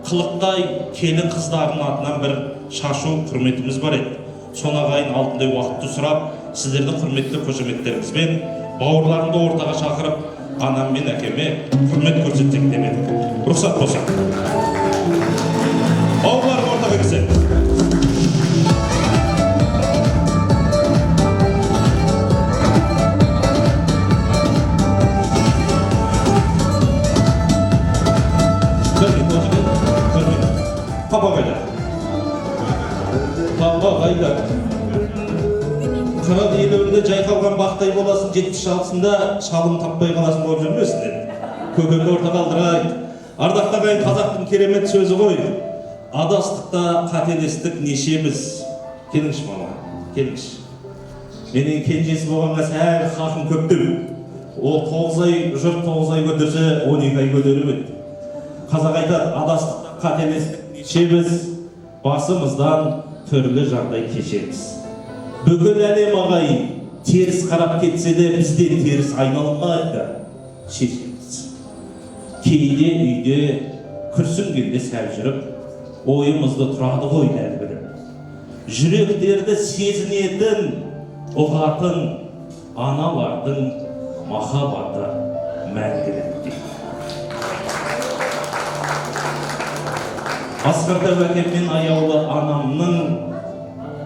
Speaker 16: қылықтай келін қыздарының атынан бір шашу құрметіміз бар еді. Соны ағайын алдындай уақытты сұрап, сіздердің құрметті қошеметтеріңізбен бауырларымды ортаға шақырып, анам мен әкеме құрмет көрсетсек деп едік. Рұқсат болса. Бауырларым ортаға кірсе. Папа қайда? Қырат елеуінде жайқалған бақтай боласын, 76-сында шалым таппай қаласын болып жүрмесін деді. Көкемді орта қалдырайық. Ардақты ағайын, қазақтың керемет сөзі ғой. Адастықта қателестік нешеміз. Келіңші мама, келіңші. Менің кенжесі болғанға сәл хақым көптеу. Ол 9 ай, жұрт 9 ай көтерсе, 12 ай көтеріп өтті. Қазақ айтады, адастықта қателестік нешеміз, басымыздан түрлі жағдай кешеміз. Бүкіл әлем ағайын теріс қарап кетсе де бізден теріс айналмайды, шешеміз. Кейде үйде күрсінгенде сәл жүріп, ойымызды тұрады ғой дәл біліп. Жүректерді сезінетін, ұғатын аналардың махаббаты мәңгілік дейді. Асқарта әкем мен аяулы анамның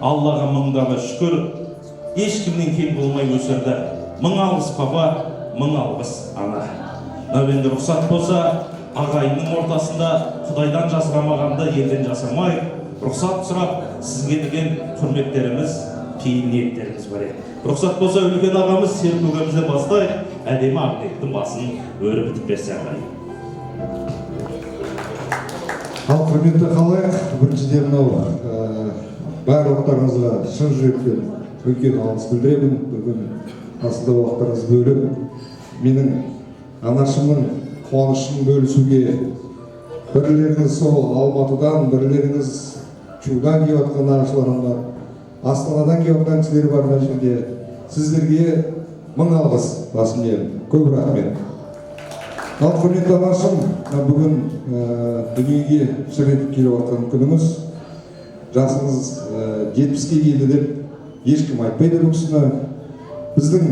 Speaker 16: Аллаға мыңдалы шүкір, ешкімнен кем болмай өсірді. 1000 алғыс папа, 1000 алғыс ана. Енді рұқсат болса, ағайынның ортасында Құдайдан жасырамағанды елден жасырмай, рұқсат сұрап, сізге деген құрметтеріміз, пейіл ниеттеріміз бар еді. Рұқсат болса, үлкен ағамыз Серік көкемізден бастайық, әдемі Ақниеттің басын өріп бітіп берсе ағайын.
Speaker 17: Ал құрметті қалайық, біріншіден мынау барлықтарыңызға шын жүректен үлкен алғыс білдіремін. Бүгін асылда уақыттарыңыз бөліп, менің анашымның қуанышын бөлісуге бірлеріңіз сол Алматыдан, бірлеріңіз Чудан келіп жатқан ағашыларымдар, Астанадан келіп жатқан кісілер бар мына жерде. Сіздерге 1000 алғыс басымнан, көп рахмет. Ал құрметті анашым, бүгін дүниеге шыретіп келіп жатқан күніңіз, жасыңыз 70-ке келді деп ешкім айтпайды бұл кісіні. Біздің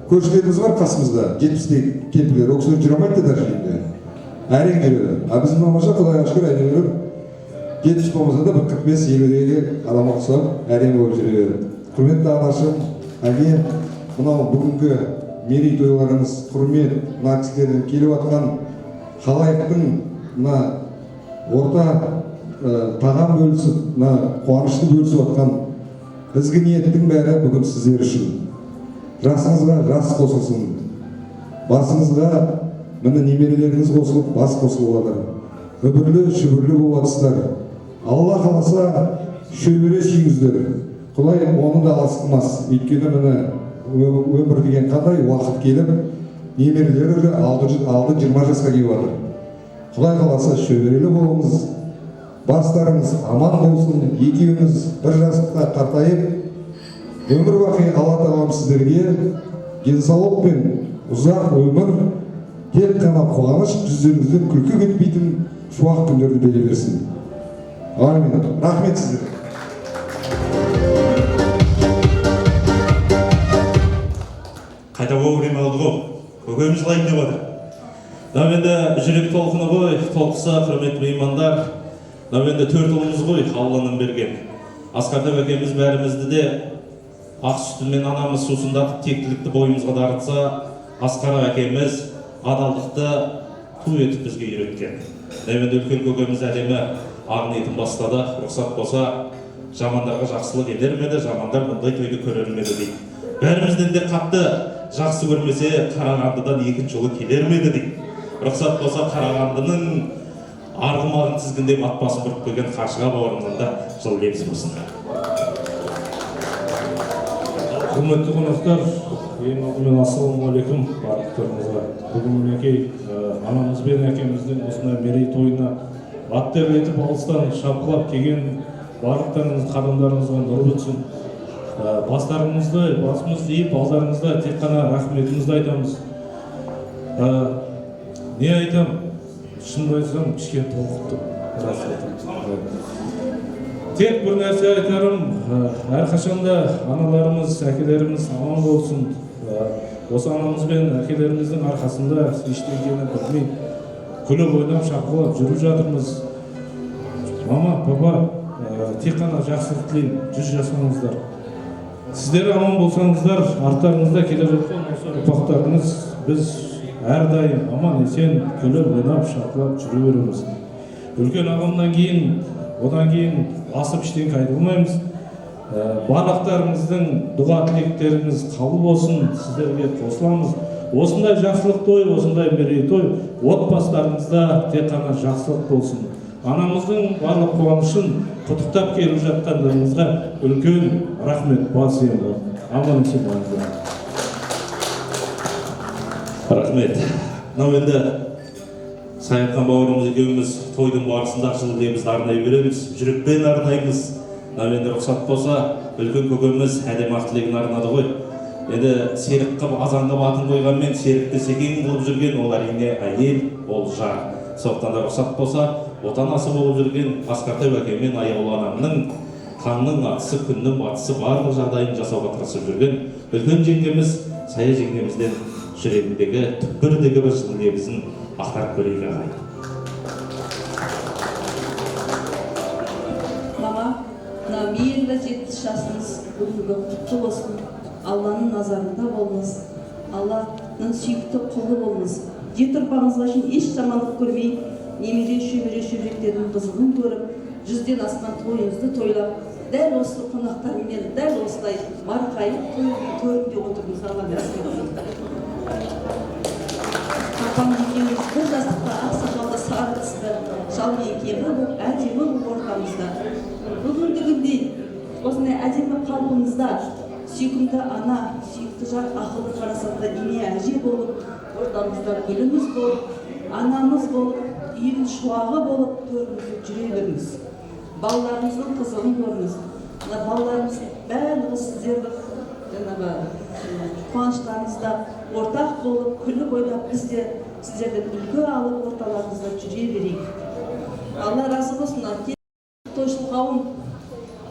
Speaker 17: көршілеріміз бар қасымызда, 70-те кемпірлер, ол кісілер жүре алмайды даже енді. Әрең жүреді. А біздің мамаша Құдайға шүкір әйтеуір 70 болмаса да 45-50-ге адам ұқсап әрең болып жүре береді. Құрметті анашым, әке, мынау бүгінгі мерейтойларыңыз, құрмет, мына кісілерден келіп жатқан халайықтың мына орта тағам бөлісіп, мына қуанышты бөлісіп жатқан ізгі ниеттің бәрі бүгін сіздер үшін. Жасыңызға жас қосылсын, басыңызға міне немерелеріңіз қосылып, бас қосылып жатыр. Үбірлі, шүбірлі болып жатсыздар. Алла қаласа шөбере сүйіңіздер. Құдай оны да алыстырмас. Өйткені міне өмір деген қандай уақыт келіп, немерелері алды 20 жасқа келіп жатыр. Құдай қаласа шөберелі болыңыз, бастарыңыз аман болсын, екеуіңіз бір жастықта қартайып, өмір бақи Алла тағалам сіздерге денсаулық пен ұзақ өмір, тек қана қуаныш, жүздеріңізден күлкі кетпейтін шуақ күндерді бере берсін. Амин. Рахмет сіздерге.
Speaker 16: Қайта вовремя алды ғой, көкеміз қайын деп жатыр. Енді жүрек толқыны ғой, толқыса құрметті меймандар. Енді 4 ұлымыз ғой, Алланың берген. Асқарда әкеміз бәрімізді де ақ сүтімен анамыз сусындатып тектілікті бойымызға дарытса, Асқар әкеміз адалдықты ту етіп бізге үйреткен. Енді үлкен көкеміз әлемі ақ ниетін бастады, рұқсат болса, жамандарға жақсылық едер меді, жамандар мұндай тойды көрер меді дейді. Бәрімізден де қатты жақсы көрмесе, Қарағандыдан екінші жолы келер меді дейді. Рұқсат болса, Қарағандының арғымағын тізгіндей матбасын бұрып келген Қаршыға бауырымнан да жыл лебіз болсын.
Speaker 6: Құрметті қонақтар, ең алдымен ассалаумағалейкум барлықтарыңызға. Бүгін мінекей анамыз бен әкеміздің осындай мерейтойына ат терлетіп алыстан шапқылап келген барлықтарыңыз қадамдарыңызға нұр өтсін. Басымызды иіп, алдарыңызда тек қана рахметімізді айтамыз. Не айтам? Шынымды айтсам, кішкене толқыттым. Тек бір нәрсе айтарым, әрқашанда аналарымыз, әкелеріміз аман болсын. Осы анамыз бен әкелеріміздің арқасында ештеңені білмей, күліп ойнап шапқылап жүріп жатырмыз. Мама, папа, тек қана жақсылық тілеймін, 100 жасаңыздар. Сіздер аман болсаңыздар, арттарыңызда келе жатқан осы ұрпақтарыңыз біз әрдайым аман есен күліп ойнап шапқылап жүре береміз. Үлкен ағамнан кейін, одан кейін асып ештеңе айтылмаймыз. Барлықтарыңыздың дұға тілектеріңіз қабыл болсын, сіздерге қосыламыз. Осындай жақсылық той, осындай мерейтой отбасыларыңызда тек қана жақсылық болсын. Анамыздың барлық қуанышын құттықтап келіп жатқандарыңызға үлкен рахмет басым бар. Аман есен болыңыздар.
Speaker 16: Рахмет. Енді Саятхан бауырымыз екеуміз тойдың барысында жыл лебізді арнай береміз, жүрекпен арнаймыз. Енді рұқсат болса, үлкен көкеміз әдем ақ тілегін арнады ғой. Енді серік қып азанға батын қойғанмен серікті секең қылып жүрген ол әрине әйел, ол жар. Соқтан да рұқсат болса, отанасы болып жүрген Асқартай әкем мен Аяулы анамның таңның атысы, күннің батысы барлық жағдайын жасауға тырысып жүрген үлкен жеңгеміз Сая жеңгемізден жүрегіндегі түкпірдегі бір жыл лебізін ақтарып көрейік ағайын.
Speaker 18: Мама, мына мейірлі 70 жасыңыз бүгінгі құтты болсын. Алланың назарында болыңыз. Алланың сүйікті құлы болыңыз. Жет ұрпағыңызға үшін еш жамандық көрмей, немере шөберектердің қызығын көріп, 100-ден асқан тойыңызды тойлап, дәл осы қонақтармен дәл осылай марқайып төрінде отырыңыз. Алла нәсіп етсін. Апам екеуміз бір жастықта ақ сақалды сары тісті жалмен кемі болып әдемі болып ортамызда. Бүгіндігіндей осындай әдемі қалпымызда сүйкімді ана, сүйікті жар, ақылды парасатты ине әже болып, ортамызда гүліміз болып, анамыз болып, үйдің шуағы болып төрімізде жүре беріңіз. Балаларымыздың қызығын көріңіз. Балаларымыз бәрі сіздерді қуаныштарыңызда ортақ болып, күліп ойлап, біз де сіздерден үлгі алып орталарыңызда жүре берейік. Алла разы болсын. Тойшыл қауым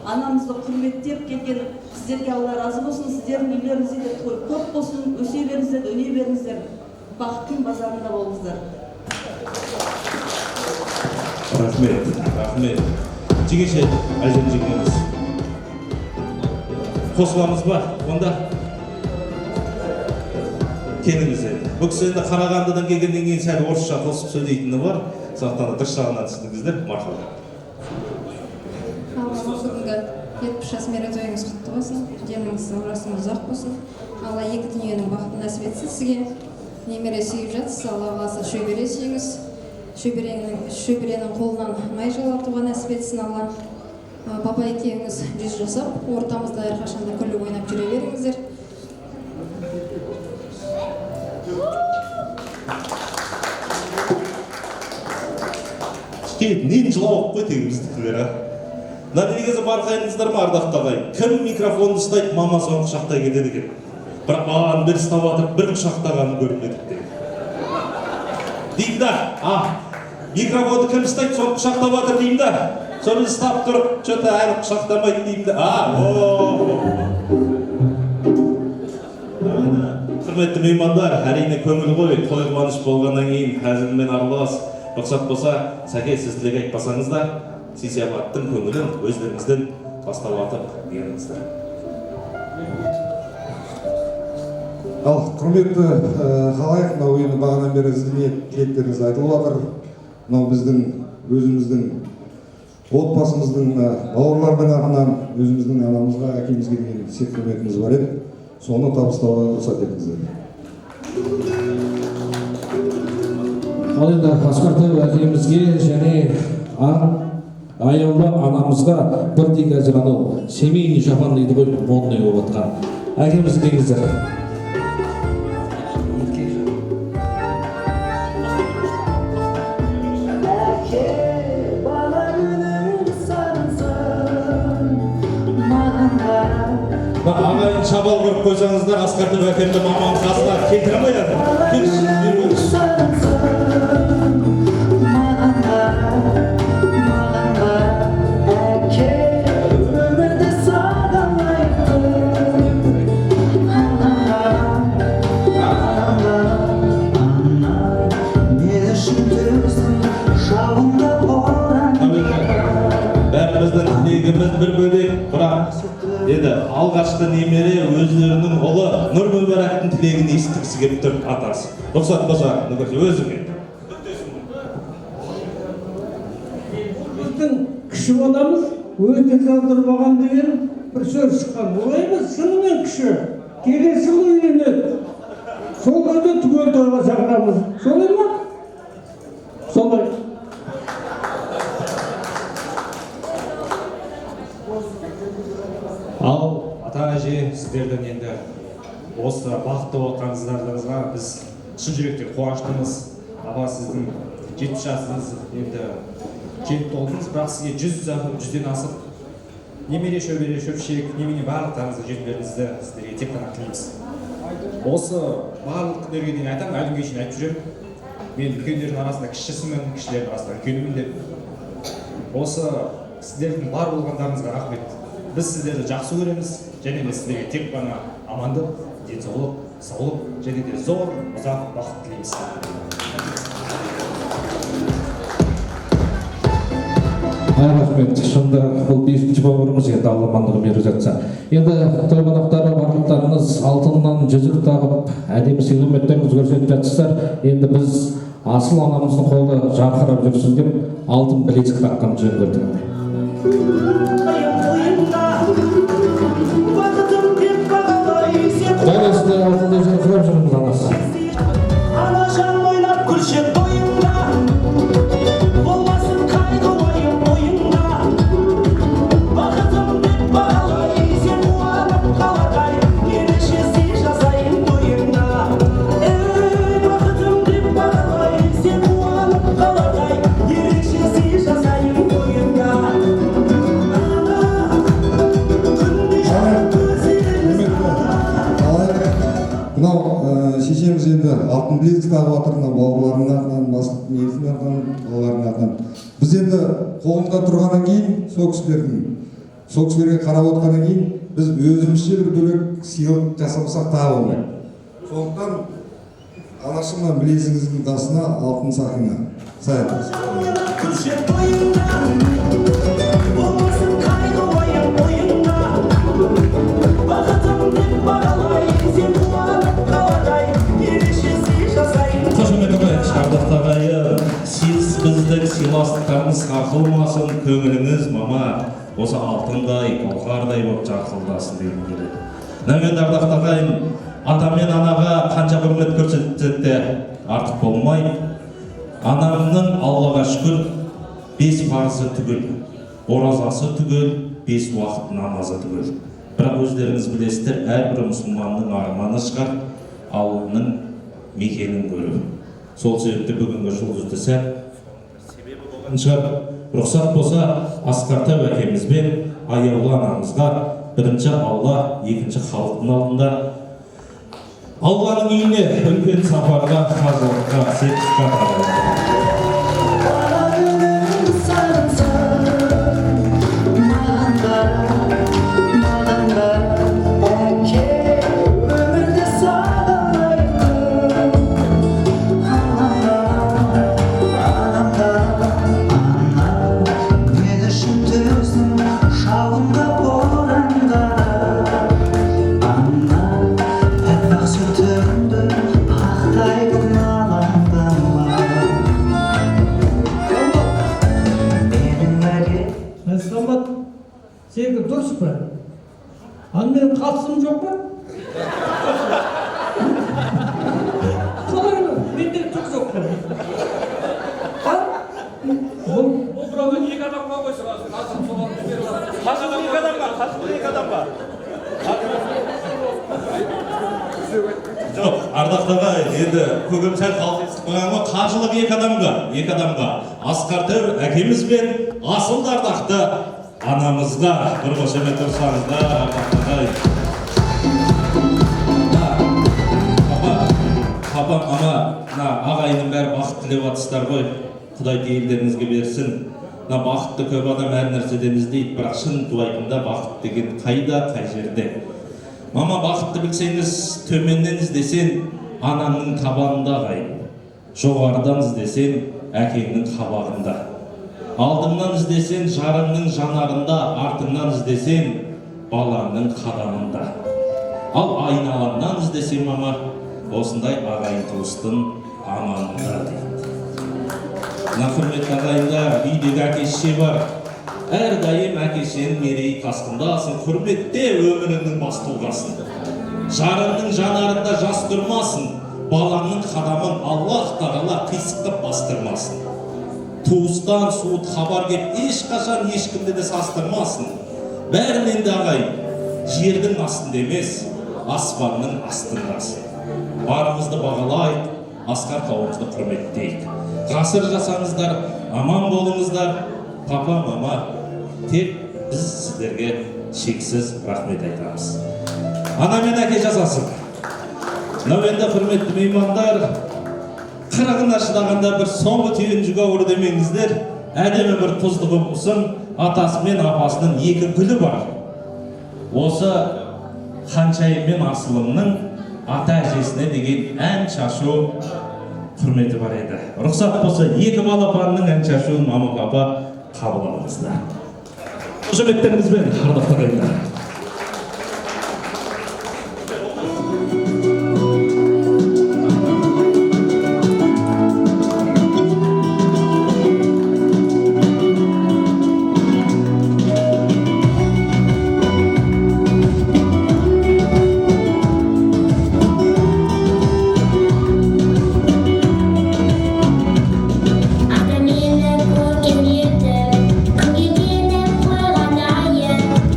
Speaker 18: анамызды құрметтеп келген сіздерге Алла разы болсын. Сіздердің үйлеріңізде де той көп болсын, өсе беріңіздер, өне беріңіздер. Бақыттың базарында болыңыздар.
Speaker 16: Рахмет, рахмет. Жеңеше, Айжан жеңгеміз. Қосыламыз ба? Онда келіңіз енді. Бұл кісі енді Қарағандыдан келгеннен кейін сәл орысша қосып сөйлейтіні бар. Сондықтан дұрыс жағынан түсіндіңіздер. Мархабат.
Speaker 19: Бүгінгі 70 жас мерейтойыңыз құтты болсын. Деміңіздің жасыңыз ұзақ болсын. Алла екі дүниенің бақытын нәсіп етсін сізге. Немере сүйіп жатсыз, Алла қаласа шөбере сүйіңіз. Шөберенің қолынан май жалатуға нәсіп етсін Алла. Папа екеуіңіз 100 жасап, ортамызда әрқашанда күліп ойнап жүре беріңіздер.
Speaker 16: Нен жылауық қой тегіміздікілер, а? Негізі барқайыңыздар ма, ардақты ағайын? Кім микрофонды ұстайды, мама соны құшақтай кетеді екен. Бірақ маған бір ұстап атып, бір құшақтағанын көрмедік деген. Деймін да, микрофонды кім ұстайды, соны құшақтап атыр деймін да. Соны ұстап тұрып, что-то әлі құшақтамайды деймін да. Құрметті меймандар, әрине көңіл ғой, той қуаныш болғаннан кейін әзілмен аралас. Рұқсат болса, Сәке, сіз тілек айтпасаңыз да, сый-сияпаттың көңілін өздеріңізден бастап атып беріңіздер.
Speaker 17: Ал құрметті халайық, мынау енді бағанадан бері сіздің тілектеріңіз айтылып жатыр. Мынау біздің өзіміздің отбасымыздың бауырлардың атынан өзіміздің анамызға, әкемізге деген сый құрметіміз бар еді. Соны табыстауға рұқсат етіңіздер.
Speaker 6: Ал енді Асқартай әкемізге және аяулы анамызға бір тек әзір анау семейный шапан дейді ғой, модный болып жатқан. Әкемізді деңіздер.
Speaker 16: Ағайын шабал көріп қойсаңыздар, Асқартай әкемді мамам қасына келтіре қояды. Бәріміздің тілегіміз бір бөлек, бірақ еді алғашқы немере өздерінің ұлы Нұр Мүбәрактың тілегін естігісі келіп тұр атасы. Рұқсат болса, Нұргүл өзіңе.
Speaker 8: Біздің кіші баламыз өте қалдырмаған деген бір сөз шыққан. Олай ма? Шынымен кіші. Келесі жылы үйленеді. Сол кезде түгел тойға шақырамыз. Солай ма? Солай.
Speaker 20: Ал ата-әже, сіздердің енді осы бақытты отқаныңыздарыңызға біз шын жүректен қуаныштымыз. Аба, сіздің 70 жасыңыз енді келіп толдыңыз, бірақ сізге 100-ден асып немере шөбере шөпшек, немене барлықтарыңызды жетулеріңізді сіздерге тек қана тілейміз. Осы барлық күндерге дейін айтамын, әлі күнге шейін айтып жүремін. Мен үлкендердің арасында кішісімін, кішілердің арасында үлкенімін деп. Осы сіздердің бар болғандарыңызға рахмет. Біз сіздерді жақсы көреміз, және де сіздерге тек қана амандық, денсаулық, саулық, және де зор, ұзақ бақыт тілейміз.
Speaker 6: Рахмет, шынында бұл 5-ші бауырымыз енді Алла амандығын беріп жатса. Енді той қонақтары барлықтарыңыз алтыннан жүзік тағып, әдемі сый-құрметтеріңізді көрсетіп жатсыздар. Енді біз асыл анамыздың қолында жарқырап жүрсін деп алтын білезік таққан жөн көрдік. Жарысында алтындай жарқырап жүрміз анасы.
Speaker 21: Анажан ойнап күлшек тойыңда, болмасын қайғы ойым ойыңда. Бақытым деп бағалай, сен қуанып қаладай, ерекше сый жасайын тойыңда. Бақытым деп бағалай, сен қуанып қаладай, ерекше сый жасайын тойыңда.
Speaker 17: Мынау шешеміз енді алтын білезік тағып жатыр, мына бауырларының атынан, несінің атынан, балаларының атынан. Біз енді қолында тұрғаннан кейін, сол кісілерге қарап отқаннан кейін, біз өзімізше бір бөлек сыйлық жасамасақ тағы болмайды. Сондықтан анашымнан білезіңіздің қасына алтын сақина саятыңыз.
Speaker 21: Болмасын қайғы ойым ойыңда, бақытым деп бағалай, сен қуанып қаладай, ерекше сый жасайын.
Speaker 16: Қошемет ағайын, шардақты ағайын, сіз біздің сыйластықтарыңыз қақылмасын, көңіліңіз мама осы алтындай, қауқардай болып жарқылдасын дегім келеді. Нәмен ардақты ағайын, ата мен анаға қанша құрмет көрсетсек те артық болмай, анамның Аллаға шүкір 5 парызы түгел, оразасы түгел, 5 уақыт намазы түгел. Бірақ өздеріңіз білесіздер, әрбір мұсылманның арманы шығар Алланың мекенін көру. Сол себепті бүгінгі жұлдызды сәт себебі болған шығар. Рұқсат болса, Асқартай әкемізбен аяулы анамызға бірінші Алла, екінші халықтың алдында Алланың үйіне үлкен сапарға, қазылыққа, сертификат алады.
Speaker 21: Өмірде сағынай
Speaker 8: Сенікі дұрыс па? Ал менің қатысым жоқ па? Солай ма? Менде түк жоқ па?
Speaker 1: Бұл біреуге екі адамға қойса қасында екі адам бар.
Speaker 16: Жоқ, ардақты ағай, енді көкем сәл қалыптасып қойған ғой, қажылық екі адамға. Асқар Тәу әкеміз бен асыл ардақты анамызға бір қошемет тұрсаңыздар, ардақты ағай. Папа, мама, ағайынның бәрі бақыт тілеп жатсыздар ғой. Құдай тейілдеріңізге берсін. Бақытты көп адам әр нәрседен іздейді, бірақ шын дуайтында бақыт деген қайда, қай жерде. Мама, бақытты білсеңіз, төменнен іздесен, анаңның табанында ғайып. Жоғарыдан іздесен, әкеңнің қабағында. Алдыңнан іздесен, жарыңның жанарында, артыңнан іздесен, балаңның қадамында. Ал айналаңнан іздесен, мама, осындай ағайын туыстың аманында дейді. Құрметті ағайындар, үйдегі әке-шеше бар. Әрдайым әке-шенің мерейі қасқындасын, құрметте өміріңнің бас тұлғасын. Жарыңның жанарында жас тұрмасын, балаңның қадамын Аллах тағала қисықтап бастырмасын. Туыстан суыт хабар кеп, ешқашан ешкімді де састырмасын. Бәрінен де ағайын, жердің астында емес, аспанның астындасын. Барымызды бағалайық, Асқар тауымызды құрметтейік. Ғасыр жасаңыздар, аман болыңыздар. Папа, мама, тек біз сіздерге шексіз рахмет айтамыз. Ана мен әке жасасын. Енді құрметті меймандар, қырығына шыдағанда бір соңғы түйін жүгі ауыр демеңіздер. Әдемі бір тұздығы болсын, атасы мен апасының екі гүлі бар. Осы Ханшайым мен Асылымның ата әжесіне деген ән шашу құрметі бар еді. Рұқсат болса, екі балапанның ән шашуын мама папа қабыл алыңыздар. Қошеметтеріңізбен ардақты ағайындар.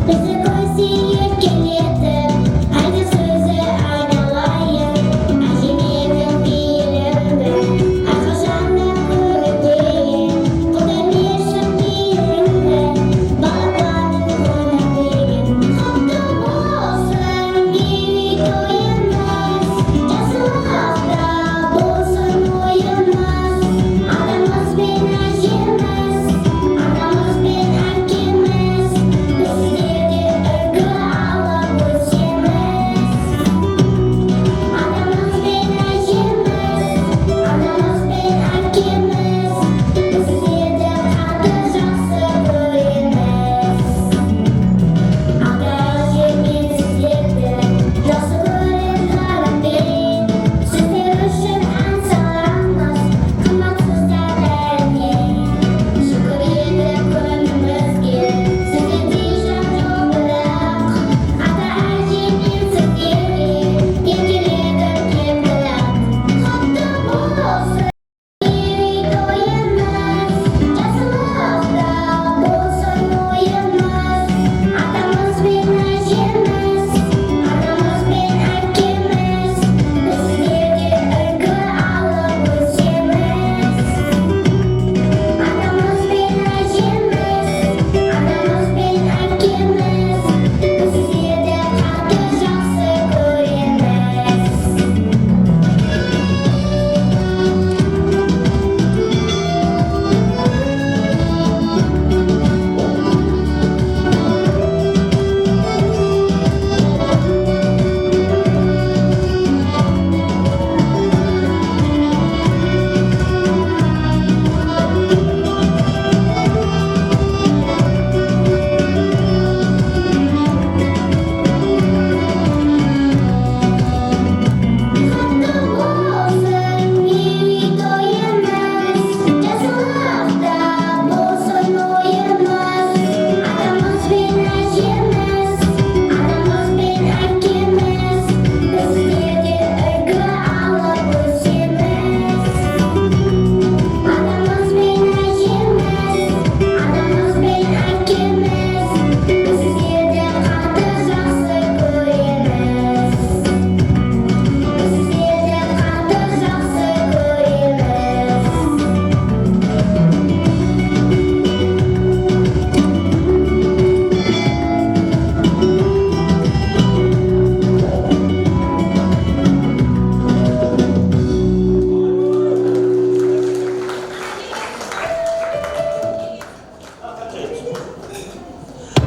Speaker 21: Bizi koysa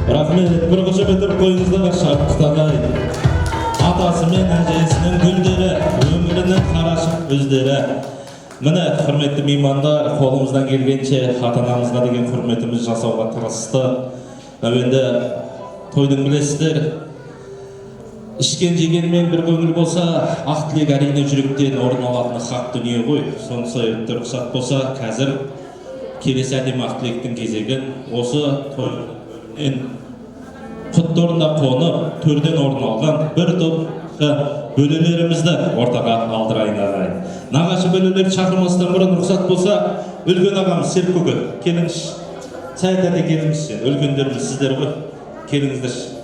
Speaker 16: Рахмет, бір қошеметтер қойыңыздар шаттықтағай. Атасы мен әжесінің гүлдері, өмірінің қарашық өздері. Міне, құрметті меймандар, қолымыздан келгенше ата-анамызға деген құрметіміз жасауға тырысты. Әуенде тойдың білесіздер, ішкен жегенмен бір көңіл болса, ақ тілек әрине жүректен орын алатын хақ дүние ғой. Соны себепті рұқсат болса, қазір келесі әдемі ақ тілектің кезегін осы тойдың құтты орнына қонып, төрден орын алған бір топ бөлелерімізді ортаға алдырайын ағайын. Нағашы бөлелерді шақырмастан бұрын рұқсат болса, үлкен ағамыз Серіккөке, келіңізші. Саят әте келіңізші, үлкендеріміз сіздер ғой, келіңіздерші.